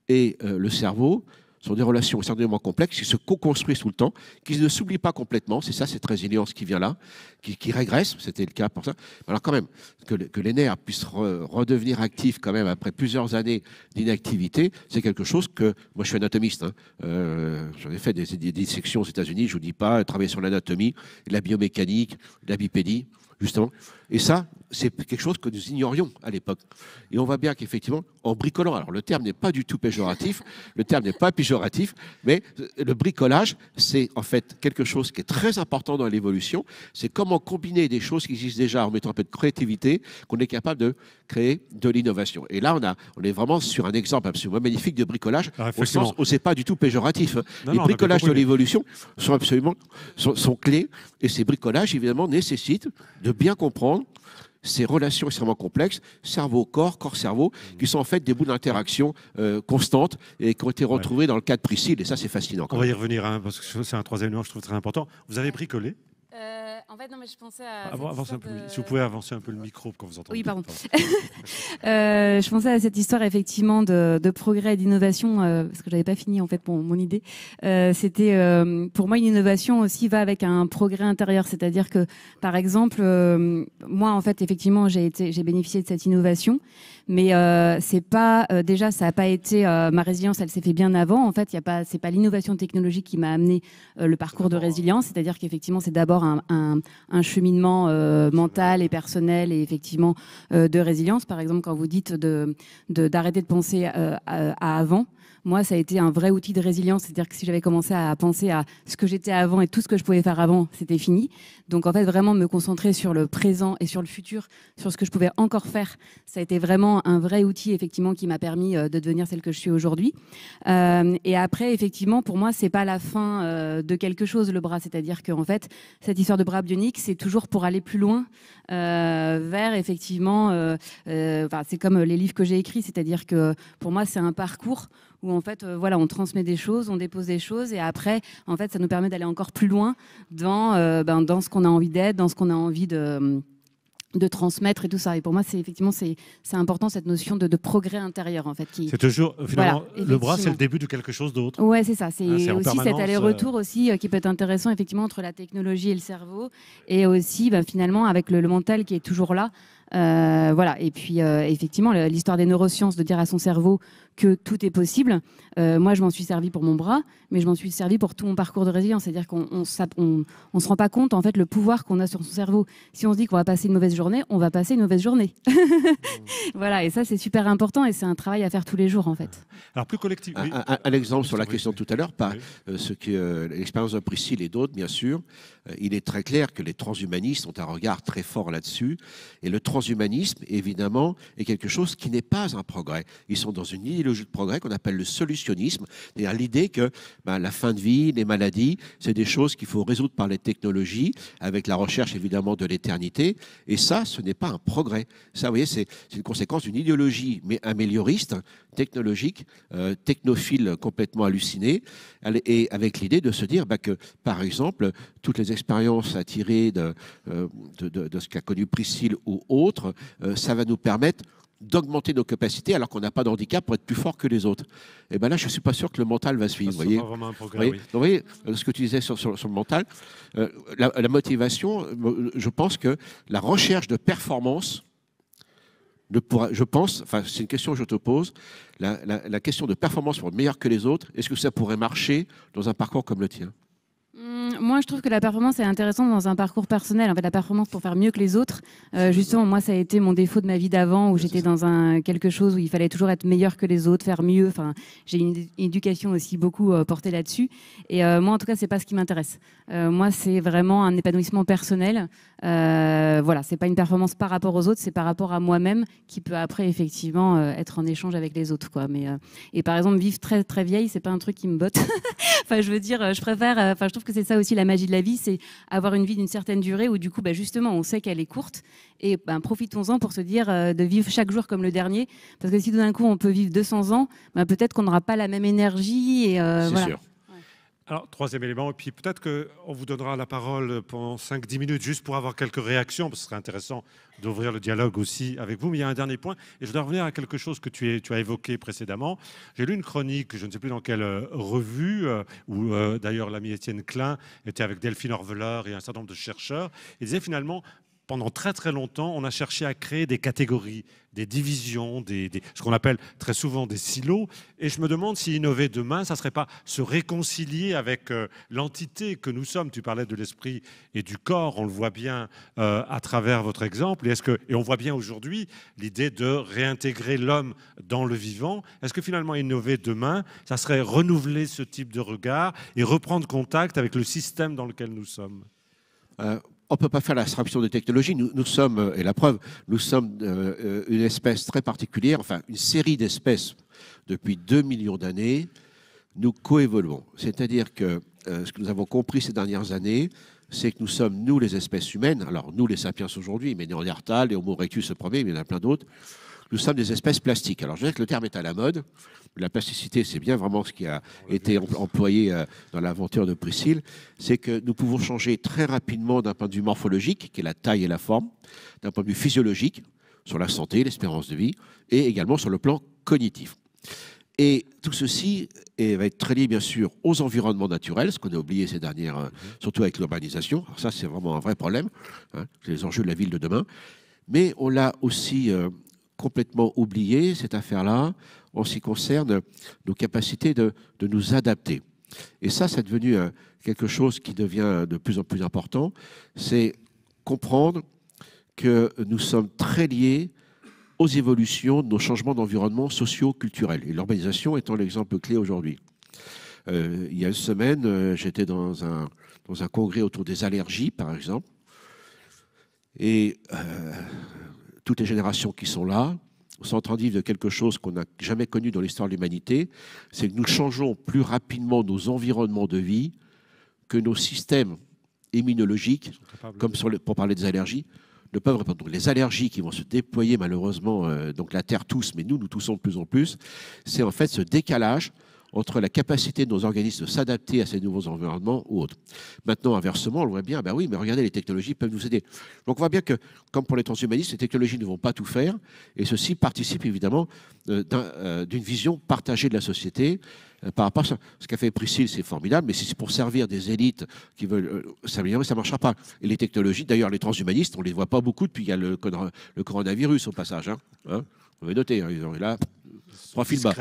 et le cerveau sont des relations extrêmement complexes qui se co-construisent tout le temps, qui ne s'oublient pas complètement. C'est ça, cette résilience qui vient là, qui régresse. C'était le cas pour ça. Alors quand même, que les nerfs puissent redevenir actifs quand même après plusieurs années d'inactivité, c'est quelque chose que... Moi, je suis anatomiste. Hein, j'en ai fait des dissections aux États-Unis. Je ne vous dis pas, travailler sur l'anatomie, la biomécanique, la bipédie, justement. Et ça, c'est quelque chose que nous ignorions à l'époque. Et on voit bien qu'effectivement, en bricolant, alors le terme n'est pas du tout péjoratif, le terme n'est pas péjoratif, mais le bricolage, c'est en fait quelque chose qui est très important dans l'évolution. C'est comment combiner des choses qui existent déjà en mettant un peu de créativité, qu'on est capable de créer de l'innovation. Et là, on est vraiment sur un exemple absolument magnifique de bricolage, au sens où c'est pas du tout péjoratif. Les bricolages de l'évolution sont absolument sont clés, et ces bricolages, évidemment, nécessitent de bien comprendre ces relations extrêmement complexes, cerveau-corps, corps-cerveau, qui sont en fait des bouts d'interaction constantes et qui ont été retrouvés dans le cas de Priscille. Et ça, c'est fascinant. On va y revenir, hein, parce que c'est un troisième élément que je trouve très important. Vous avez bricolé ? En fait, non, mais je pensais à. Si vous pouvez avancer un peu le micro quand vous entendez. Oui, pardon. Je pensais à cette histoire effectivement de progrès et d'innovation, parce que j'avais pas fini en fait mon idée. C'était pour moi une innovation aussi va avec un progrès intérieur, c'est-à-dire que par exemple, moi en fait effectivement j'ai bénéficié de cette innovation, mais c'est pas déjà ça a pas été ma résilience, elle s'est fait bien avant. En fait, c'est pas l'innovation technologique qui m'a amené le parcours de résilience, c'est-à-dire qu'effectivement c'est d'abord un cheminement mental et personnel et effectivement de résilience. Par exemple, quand vous dites d'arrêter de penser à avant, moi, ça a été un vrai outil de résilience. C'est-à-dire que si j'avais commencé à penser à ce que j'étais avant et tout ce que je pouvais faire avant, c'était fini. Donc, en fait, vraiment me concentrer sur le présent et sur le futur, sur ce que je pouvais encore faire, ça a été vraiment un vrai outil, effectivement, qui m'a permis de devenir celle que je suis aujourd'hui. Et après, effectivement, pour moi, c'est pas la fin de quelque chose, le bras. C'est-à-dire qu'en fait, cette histoire de bras bionique, c'est toujours pour aller plus loin vers, effectivement, c'est comme les livres que j'ai écrits. C'est-à-dire que pour moi, c'est un parcours où en fait, voilà, on transmet des choses, on dépose des choses, et après, en fait, ça nous permet d'aller encore plus loin dans ce qu'on a envie d'être, dans ce qu'on a envie de transmettre et tout ça. Et pour moi, c'est important cette notion de progrès intérieur en fait. C'est toujours finalement le bras, c'est le début de quelque chose d'autre. Ouais, c'est ça. C'est aussi cet aller-retour aussi qui peut être intéressant effectivement entre la technologie et le cerveau, et aussi finalement avec le mental qui est toujours là. Voilà. Et puis effectivement, l'histoire des neurosciences, de dire à son cerveau que tout est possible. Moi, je m'en suis servi pour mon bras, mais je m'en suis servi pour tout mon parcours de résilience. C'est-à-dire qu'on se rend pas compte en fait le pouvoir qu'on a sur son cerveau. Si on se dit qu'on va passer une mauvaise journée, on va passer une mauvaise journée. Voilà. Et ça, c'est super important, et c'est un travail à faire tous les jours en fait. Alors plus collectif. Oui. Un exemple sur la question tout à l'heure, par ce que l'expérience de Priscille et d'autres, bien sûr, il est très clair que les transhumanistes ont un regard très fort là-dessus. Et le transhumanisme, évidemment, est quelque chose qui n'est pas un progrès. Ils sont dans une idéologie de progrès qu'on appelle le solutionnisme, c'est-à-dire l'idée que la fin de vie, les maladies, c'est des choses qu'il faut résoudre par les technologies, avec la recherche évidemment de l'éternité. Et ça, ce n'est pas un progrès. Ça, vous voyez, c'est une conséquence d'une idéologie mais amélioriste, technologique, technophile complètement hallucinée, et avec l'idée de se dire que, par exemple, toutes les expériences à tirer de ce qu'a connu Priscille ou autres, ça va nous permettre d'augmenter nos capacités alors qu'on n'a pas de handicap pour être plus fort que les autres. Et bien là, je ne suis pas sûr que le mental va suivre. Ça sera vraiment un progrès, oui. Donc, vous voyez, ce que tu disais sur le mental, la motivation, je pense que la recherche de performance, je pense, enfin c'est une question que je te pose, la question de performance pour être meilleur que les autres, est-ce que ça pourrait marcher dans un parcours comme le tien ? Moi, je trouve que la performance est intéressante dans un parcours personnel. En fait, la performance pour faire mieux que les autres. Justement, moi, ça a été mon défaut de ma vie d'avant, où j'étais dans quelque chose où il fallait toujours être meilleur que les autres, faire mieux. Enfin, j'ai une éducation aussi beaucoup portée là-dessus. Et moi, en tout cas, c'est pas ce qui m'intéresse. Moi, c'est vraiment un épanouissement personnel. Voilà, c'est pas une performance par rapport aux autres, c'est par rapport à moi-même, qui peut après effectivement être en échange avec les autres, quoi. Mais et par exemple, vivre très très vieille, c'est pas un truc qui me botte. Enfin, je veux dire, je préfère. Enfin, je trouve que c'est ça aussi la magie de la vie, c'est avoir une vie d'une certaine durée où du coup, justement, on sait qu'elle est courte, et profitons-en pour se dire de vivre chaque jour comme le dernier, parce que si tout d'un coup on peut vivre 200 ans, peut-être qu'on n'aura pas la même énergie. Et c'est voilà. sûr. Alors, troisième élément, et puis peut-être qu'on vous donnera la parole pendant 5-10 minutes juste pour avoir quelques réactions, parce que ce serait intéressant d'ouvrir le dialogue aussi avec vous. Mais il y a un dernier point, et je dois revenir à quelque chose que tu as évoqué précédemment. J'ai lu une chronique, je ne sais plus dans quelle revue, où d'ailleurs l'ami Étienne Klein était avec Delphine Orveleur et un certain nombre de chercheurs. Il disait finalement, pendant très très longtemps, on a cherché à créer des catégories, des divisions, ce qu'on appelle très souvent des silos. Et je me demande si innover demain, ça ne serait pas se réconcilier avec l'entité que nous sommes. Tu parlais de l'esprit et du corps, on le voit bien à travers votre exemple. Et on voit bien aujourd'hui l'idée de réintégrer l'homme dans le vivant. Est-ce que finalement innover demain, ça serait renouveler ce type de regard et reprendre contact avec le système dans lequel nous sommes ? On ne peut pas faire l'abstraction des technologies. Nous sommes, et la preuve, nous sommes une espèce très particulière, enfin une série d'espèces depuis 2 millions d'années. Nous coévoluons. C'est-à-dire que ce que nous avons compris ces dernières années, c'est que nous sommes, nous, les espèces humaines, alors nous, les sapiens aujourd'hui, mais Néandertal, et Homo erectus le premier, mais il y en a plein d'autres, nous sommes des espèces plastiques. Alors je dirais que le terme est à la mode. La plasticité, c'est bien vraiment ce qui a été employé dans l'aventure de Priscille. C'est que nous pouvons changer très rapidement d'un point de vue morphologique, qui est la taille et la forme, d'un point de vue physiologique, sur la santé, l'espérance de vie, et également sur le plan cognitif. Et tout ceci va être très lié, bien sûr, aux environnements naturels, ce qu'on a oublié ces dernières, surtout avec l'urbanisation. Alors ça, c'est vraiment un vrai problème, hein, c'est les enjeux de la ville de demain. Mais on l'a aussi complètement oublié, cette affaire-là, en ce qui concerne nos capacités de nous adapter. Et ça, c'est devenu quelque chose qui devient de plus en plus important, c'est comprendre que nous sommes très liés aux évolutions de nos changements d'environnement socio-culturels. Et l'urbanisation étant l'exemple clé aujourd'hui. Il y a une semaine, j'étais dans un congrès autour des allergies, par exemple. Et toutes les générations qui sont là sont en train de vivre de quelque chose qu'on n'a jamais connu dans l'histoire de l'humanité. C'est que nous changeons plus rapidement nos environnements de vie que nos systèmes immunologiques, comme pour parler des allergies, ne peuvent répondre. Donc, les allergies qui vont se déployer malheureusement, donc la Terre tousse, mais nous toussons de plus en plus, c'est en fait ce décalage entre la capacité de nos organismes de s'adapter à ces nouveaux environnements ou autres. Maintenant, inversement, on le voit bien, ben oui, mais regardez, les technologies peuvent nous aider. Donc on voit bien que, comme pour les transhumanistes, les technologies ne vont pas tout faire, et ceci participe évidemment d'une vision partagée de la société par rapport à ça. Ce qu'a fait Priscille, c'est formidable, mais si c'est pour servir des élites qui veulent s'améliorer, ça ne marchera pas. Et les technologies, d'ailleurs, les transhumanistes, on ne les voit pas beaucoup depuis qu'il y a le coronavirus au passage. Hein. Vous avez noté, hein, ils ont là... Profil bas.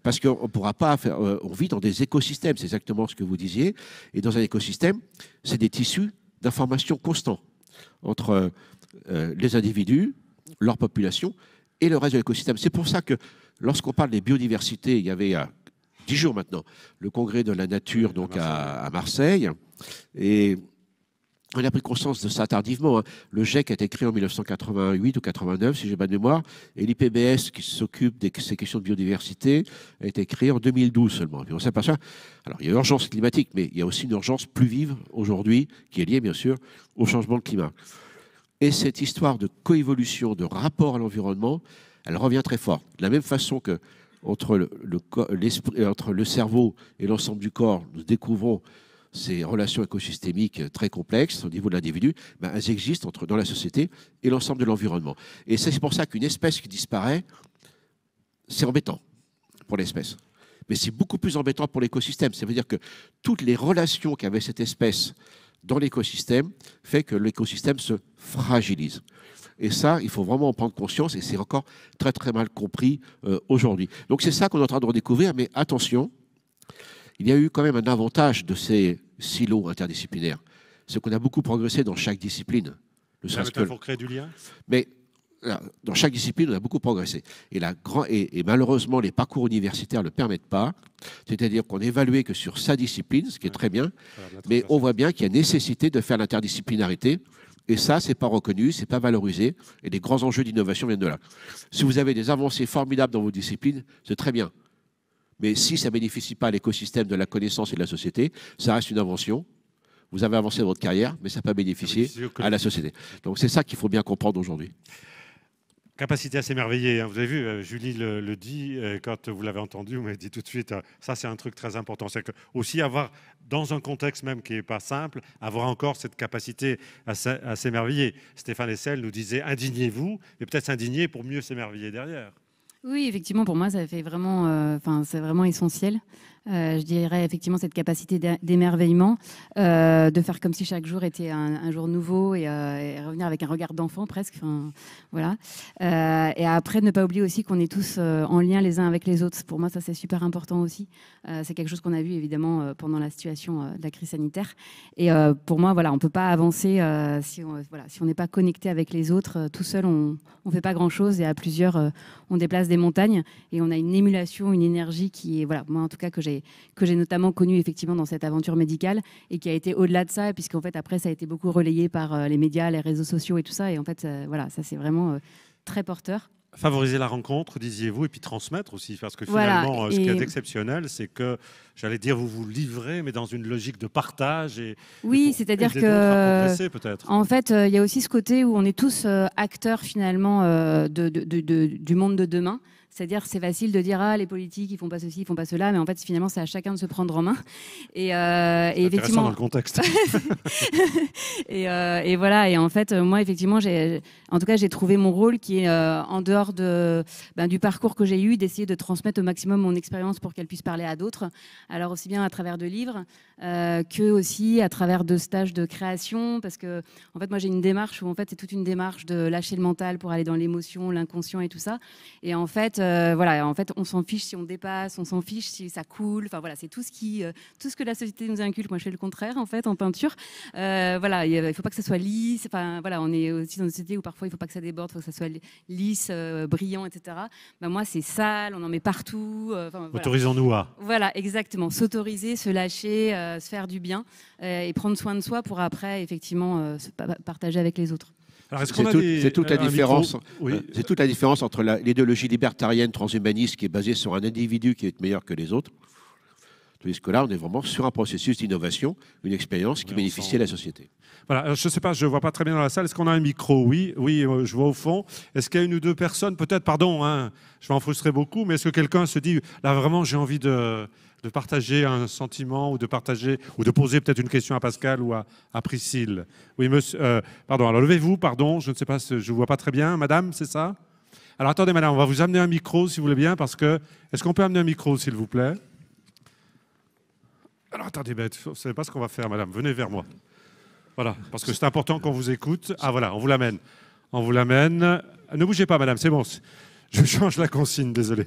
Parce qu'on ne pourra pas faire. On vit dans des écosystèmes, c'est exactement ce que vous disiez. Et dans un écosystème, c'est des tissus d'information constants entre les individus, leur population et le reste de l'écosystème. C'est pour ça que lorsqu'on parle des biodiversités, il y avait 10 jours maintenant le congrès de la nature donc à Marseille. Et on a pris conscience de ça tardivement. Hein. Le GIEC a été créé en 1988 ou 89, si j'ai pas de mémoire, et l'IPBES, qui s'occupe de ces questions de biodiversité, a été créé en 2012 seulement. Et on s'aperçoit, alors il y a l'urgence climatique, mais il y a aussi une urgence plus vive aujourd'hui, qui est liée bien sûr au changement de climat. Et cette histoire de coévolution, de rapport à l'environnement, elle revient très fort. De la même façon que entre le cerveau et l'ensemble du corps, nous découvrons ces relations écosystémiques très complexes au niveau de l'individu, ben, elles existent dans la société et l'ensemble de l'environnement. Et c'est pour ça qu'une espèce qui disparaît, c'est embêtant pour l'espèce. Mais c'est beaucoup plus embêtant pour l'écosystème. Ça veut dire que toutes les relations qu'avait cette espèce dans l'écosystème fait que l'écosystème se fragilise. Et ça, il faut vraiment en prendre conscience, et c'est encore très très mal compris aujourd'hui. Donc c'est ça qu'on est en train de redécouvrir, mais attention, il y a eu quand même un avantage de ces silos interdisciplinaires. C'est qu'on a beaucoup progressé dans chaque discipline. Pour créer du lien. Mais dans chaque discipline, on a beaucoup progressé. Et malheureusement, les parcours universitaires ne le permettent pas. C'est-à-dire qu'on évaluait que sur sa discipline, ce qui est très bien, mais on voit bien qu'il y a nécessité de faire l'interdisciplinarité. Et ça, ce n'est pas reconnu, ce n'est pas valorisé. Et les grands enjeux d'innovation viennent de là. Si vous avez des avancées formidables dans vos disciplines, c'est très bien. Mais si ça ne bénéficie pas à l'écosystème de la connaissance et de la société, ça reste une invention. Vous avez avancé dans votre carrière, mais ça n'a pas bénéficié à la société. Donc c'est ça qu'il faut bien comprendre aujourd'hui. Capacité à s'émerveiller. Vous avez vu, Julie le dit, quand vous l'avez entendu, vous m'avez dit tout de suite, ça c'est un truc très important. C'est que aussi avoir, dans un contexte même qui n'est pas simple, avoir encore cette capacité à s'émerveiller. Stéphane Hessel nous disait, indignez-vous, mais peut-être s'indigner pour mieux s'émerveiller derrière. Oui, effectivement, pour moi, ça fait vraiment, c'est vraiment essentiel. Je dirais effectivement cette capacité d'émerveillement, de faire comme si chaque jour était un jour nouveau et revenir avec un regard d'enfant presque. Voilà. Et après, ne pas oublier aussi qu'on est tous en lien les uns avec les autres. Pour moi, ça c'est super important aussi. C'est quelque chose qu'on a vu évidemment pendant la situation de la crise sanitaire. Et pour moi, voilà, on ne peut pas avancer si on n'est pas connecté avec les autres. Tout seul, on ne fait pas grand-chose et à plusieurs, on déplace des montagnes et on a une émulation, une énergie qui est, voilà, moi en tout cas que j'ai notamment connu effectivement dans cette aventure médicale et qui a été au-delà de ça, puisqu'en fait après ça a été beaucoup relayé par les médias, les réseaux sociaux et tout ça, et en fait voilà, ça c'est vraiment très porteur. Favoriser la rencontre, disiez-vous, et puis transmettre aussi, parce que Voilà, finalement, ce qui est exceptionnel, c'est que, j'allais dire, vous vous livrez, mais dans une logique de partage. Oui, c'est-à-dire que, peut-être. En fait, il y a aussi ce côté où on est tous acteurs finalement du monde de demain. C'est-à-dire, c'est facile de dire les politiques, ils font pas ceci, ils font pas cela, mais en fait, finalement, c'est à chacun de se prendre en main. Et effectivement, dans le contexte. et voilà. Et en fait, moi, effectivement, j'ai trouvé mon rôle qui est en dehors du parcours que j'ai eu, d'essayer de transmettre au maximum mon expérience pour qu'elle puisse parler à d'autres. Alors aussi bien à travers de livres que aussi à travers de stages de création, parce que en fait, moi, j'ai une démarche où en fait, c'est toute une démarche de lâcher le mental pour aller dans l'émotion, l'inconscient et tout ça. Et en fait, en fait, on s'en fiche si on dépasse, on s'en fiche si ça coule. Enfin voilà, c'est tout ce que la société nous inculque. Moi, je fais le contraire en fait en peinture. Voilà, il faut pas que ça soit lisse. Enfin voilà, on est aussi dans une société où parfois il faut pas que ça déborde, il faut que ça soit lisse, brillant, etc. Ben, moi, c'est sale, on en met partout. Voilà. Autorisons-nous à. Voilà, exactement. S'autoriser, se lâcher, se faire du bien et prendre soin de soi pour après effectivement partager avec les autres. C'est toute la différence. Oui. C'est toute la différence entre l'idéologie libertarienne transhumaniste qui est basée sur un individu qui est meilleur que les autres. Tandis que là, on est vraiment sur un processus d'innovation, une expérience qui bénéficie à la société. Voilà, je ne sais pas, je ne vois pas très bien dans la salle. Est-ce qu'on a un micro? Oui, je vois au fond. Est-ce qu'il y a une ou deux personnes, peut-être, pardon, je vais en frustrer beaucoup, mais est-ce que quelqu'un se dit, là vraiment, j'ai envie de partager un sentiment ou de poser peut-être une question à Pascal ou à Priscille? Oui, monsieur, pardon, alors levez-vous, pardon, je ne sais pas, je ne vous vois pas très bien. Madame, c'est ça? Alors attendez, madame, on va vous amener un micro, si vous voulez bien, parce que... Est-ce qu'on peut amener un micro, s'il vous plaît? Alors attendez, vous ne savez pas ce qu'on va faire, madame. Venez vers moi. Voilà, parce que c'est important qu'on vous écoute. Ah voilà, on vous l'amène. On vous l'amène. Ne bougez pas, madame, c'est bon. Je change la consigne, désolé.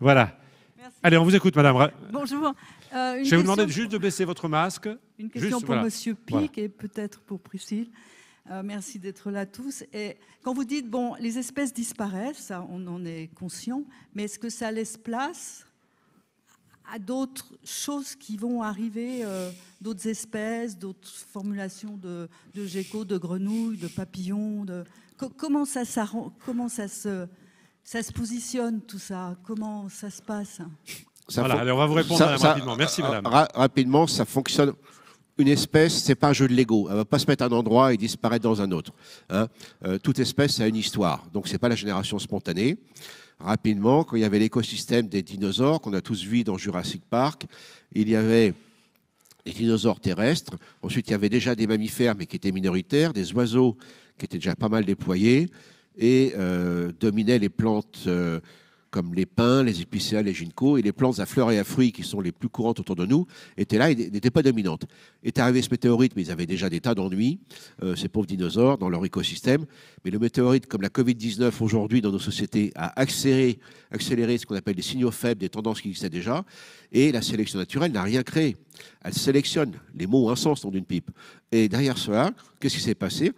Voilà. Merci. Allez, on vous écoute, madame. Bonjour. Je vais vous demander juste de baisser votre masque. Une question pour Monsieur Pic et peut-être pour Priscille. Merci d'être là tous. Et quand vous dites, bon, les espèces disparaissent, ça, on en est conscient, mais est-ce que ça laisse place à d'autres choses qui vont arriver, d'autres espèces, d'autres formulations de geckos, de grenouilles, de papillons comment ça se positionne, tout ça? Comment ça se passe? Voilà, allez, on va vous répondre rapidement. Merci, madame. Rapidement, ça fonctionne. Une espèce, ce n'est pas un jeu de Lego. Elle ne va pas se mettre à un endroit et disparaître dans un autre. Toute espèce a une histoire. Donc, ce n'est pas la génération spontanée. Rapidement, quand il y avait l'écosystème des dinosaures, qu'on a tous vu dans Jurassic Park, il y avait des dinosaures terrestres. Ensuite, il y avait déjà des mammifères, mais qui étaient minoritaires, des oiseaux qui étaient déjà pas mal déployés et dominaient les plantes comme les pins, les épicéas, les ginkgos, et les plantes à fleurs et à fruits qui sont les plus courantes autour de nous, étaient là et n'étaient pas dominantes. Est arrivé ce météorite, mais ils avaient déjà des tas d'ennuis, ces pauvres dinosaures, dans leur écosystème. Mais le météorite, comme la Covid-19 aujourd'hui dans nos sociétés, a accéléré ce qu'on appelle les signaux faibles des tendances qui existaient déjà, et la sélection naturelle n'a rien créé. Elle sélectionne. Les mots ont un sens dans une pipe. Et derrière cela, qu'est-ce qui s'est passé?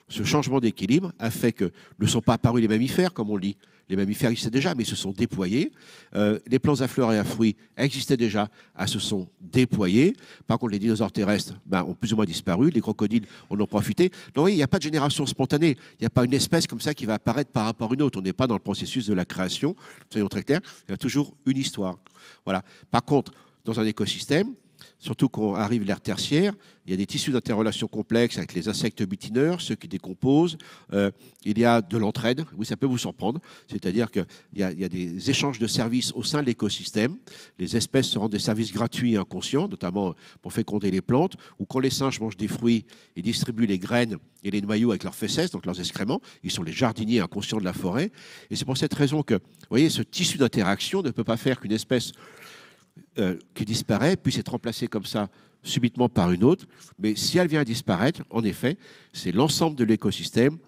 Ce changement d'équilibre a fait que ne sont pas apparus les mammifères, comme on le dit. Les mammifères existaient déjà, mais se sont déployés. Les plantes à fleurs et à fruits existaient déjà, elles se sont déployées. Par contre, les dinosaures terrestres ont plus ou moins disparu. Les crocodiles en ont profité. Donc oui, il n'y a pas de génération spontanée. Il n'y a pas une espèce comme ça qui va apparaître par rapport à une autre. On n'est pas dans le processus de la création. Soyons très clairs, il y a toujours une histoire. Voilà. Par contre, dans un écosystème, surtout quand arrive l'ère tertiaire, il y a des tissus d'interrelation complexes avec les insectes butineurs, ceux qui décomposent. Il y a de l'entraide. Oui, ça peut vous surprendre. C'est-à-dire qu'il y a des échanges de services au sein de l'écosystème. Les espèces se rendent des services gratuits et inconscients, notamment pour féconder les plantes, ou quand les singes mangent des fruits, ils distribuent les graines et les noyaux avec leurs fesses, donc leurs excréments. Ils sont les jardiniers inconscients de la forêt. Et c'est pour cette raison que, vous voyez, ce tissu d'interaction ne peut pas faire qu'une espèce qui disparaît puisse être remplacée comme ça subitement par une autre. Mais si elle vient à disparaître, en effet, c'est l'ensemble de l'écosystème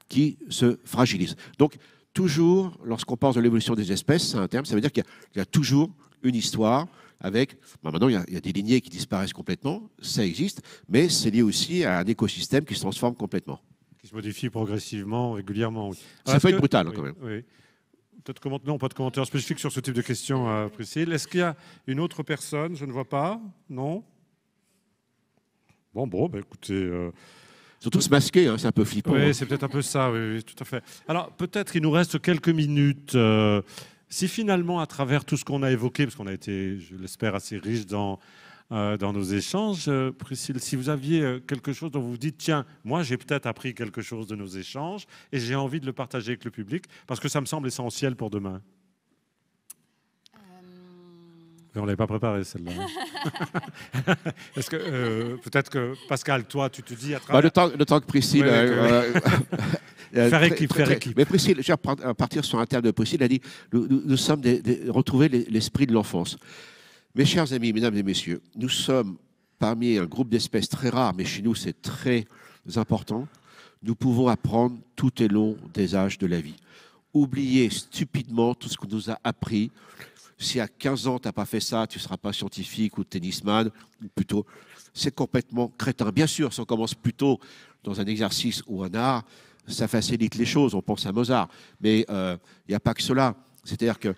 qui se fragilise. Donc, toujours, lorsqu'on parle de l'évolution des espèces, c'est un terme, ça veut dire qu'il y a toujours une histoire avec... maintenant, il y a des lignées qui disparaissent complètement, ça existe, mais c'est lié aussi à un écosystème qui se transforme complètement. Qui se modifie progressivement, régulièrement. Oui. Ça peut être brutal, quand même. Oui. Non, pas de commentaire spécifique sur ce type de questions, Priscille. Est-ce qu'il y a une autre personne? Je ne vois pas. Non? Bon, écoutez... Surtout se masquer, hein, c'est un peu flippant. Oui, hein. c'est peut-être un peu ça, oui, oui, tout à fait. Alors, peut-être il nous reste quelques minutes. Si finalement, à travers tout ce qu'on a évoqué, parce qu'on a été, je l'espère, assez riche dans nos échanges, Priscille, si vous aviez quelque chose dont vous vous dites, tiens, moi j'ai peut-être appris quelque chose de nos échanges et j'ai envie de le partager avec le public, parce que ça me semble essentiel pour demain. On ne l'avait pas préparé, celle-là. Est-ce que peut-être que Pascal, toi, tu te dis à travers... Le temps que Priscille... faire équipe. Mais Priscille, je vais partir sur un terme de Priscille, elle a dit, nous sommes retrouver l'esprit de l'enfance. Mes chers amis, mesdames et messieurs, nous sommes parmi un groupe d'espèces très rares, mais chez nous c'est très important. Nous pouvons apprendre tout au long des âges de la vie. Oubliez stupidement tout ce qu'on nous a appris. Si à 15 ans, tu n'as pas fait ça, tu ne seras pas scientifique ou tennisman, ou plutôt, c'est complètement crétin. Bien sûr, si on commence plutôt dans un exercice ou un art, ça facilite les choses, on pense à Mozart. Mais il n'y a pas que cela. C'est-à-dire que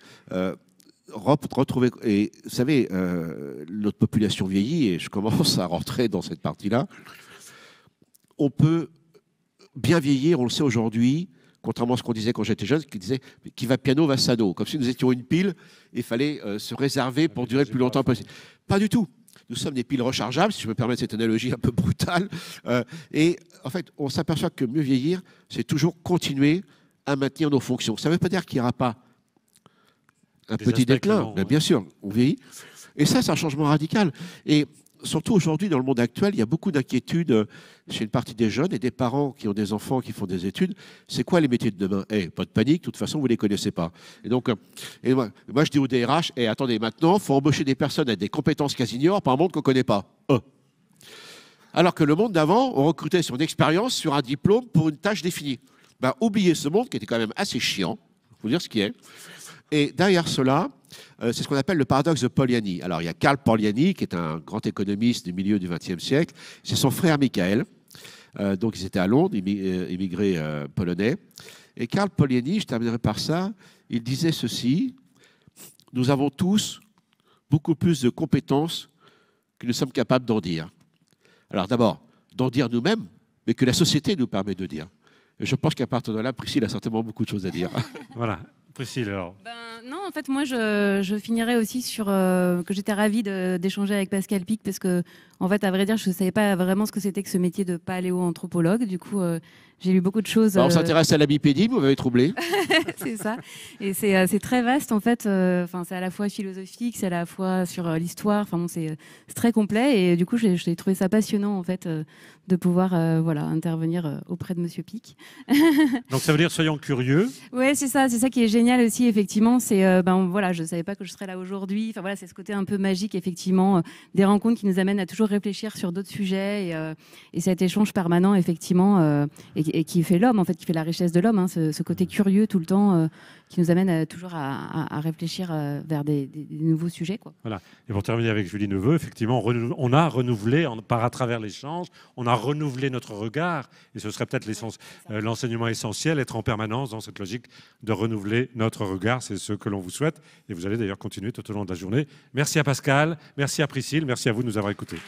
retrouver... Et vous savez, notre population vieillit, et je commence à rentrer dans cette partie-là. On peut bien vieillir, on le sait aujourd'hui, contrairement à ce qu'on disait quand j'étais jeune, qui disait qui va piano va sano, comme si nous étions une pile et il fallait se réserver pour durer le plus longtemps possible. Pas du tout. Nous sommes des piles rechargeables, si je me permets cette analogie un peu brutale. Et en fait, on s'aperçoit que mieux vieillir, c'est toujours continuer à maintenir nos fonctions. Ça ne veut pas dire qu'il n'y aura pas un petit déclin. Mais bien sûr, on vieillit. Et ça, c'est un changement radical. Et surtout aujourd'hui, dans le monde actuel, il y a beaucoup d'inquiétudes chez une partie des jeunes et des parents qui ont des enfants qui font des études. C'est quoi les métiers de demain? Pas de panique, de toute façon, vous ne les connaissez pas. Et donc, moi, je dis au DRH, attendez, maintenant, il faut embaucher des personnes avec des compétences quasi-ignorées par un monde qu'on ne connaît pas. Alors que le monde d'avant, on recrutait sur une expérience, sur un diplôme, pour une tâche définie. Oubliez ce monde qui était quand même assez chiant, il faut dire ce qui est. Et derrière cela, c'est ce qu'on appelle le paradoxe de Polanyi. Alors, il y a Karl Polanyi, qui est un grand économiste du milieu du XXe siècle. C'est son frère Michael. Donc, ils étaient à Londres, immigrés polonais. Et Karl Polanyi, je terminerai par ça, il disait ceci: nous avons tous beaucoup plus de compétences que nous sommes capables d'en dire. Alors, d'abord, d'en dire nous-mêmes, mais que la société nous permet de dire. Et je pense qu'à partir de là, Priscille a certainement beaucoup de choses à dire. Voilà. Priscille, alors. Non, en fait, moi, je finirais aussi sur que j'étais ravie d'échanger avec Pascal Pic, parce que, en fait, à vrai dire, je ne savais pas vraiment ce que c'était que ce métier de paléo-anthropologue. Du coup, j'ai lu beaucoup de choses. On s'intéresse à la bipédie, vous m'avez troublé. C'est ça. Et c'est très vaste, en fait. C'est à la fois philosophique, c'est à la fois sur l'histoire. Enfin, bon, c'est très complet. Et du coup, j'ai trouvé ça passionnant, en fait, de pouvoir intervenir auprès de Monsieur Pic. Donc, ça veut dire soyons curieux. Oui, c'est ça qui est génial aussi, effectivement. C'est, je ne savais pas que je serais là aujourd'hui. Enfin, voilà, c'est ce côté un peu magique, effectivement, des rencontres qui nous amènent à toujours réfléchir sur d'autres sujets et cet échange permanent, effectivement, et qui fait l'homme, en fait, qui fait la richesse de l'homme, hein, ce côté curieux tout le temps, qui nous amène toujours à réfléchir vers des nouveaux sujets, quoi. Voilà. Et pour terminer avec Julie Neveu, effectivement, on a renouvelé, à travers l'échange, on a renouvelé notre regard, et ce serait peut-être l'enseignement essentiel, être en permanence dans cette logique de renouveler notre regard. C'est ce que l'on vous souhaite, et vous allez d'ailleurs continuer tout au long de la journée. Merci à Pascal, merci à Priscille, merci à vous de nous avoir écoutés.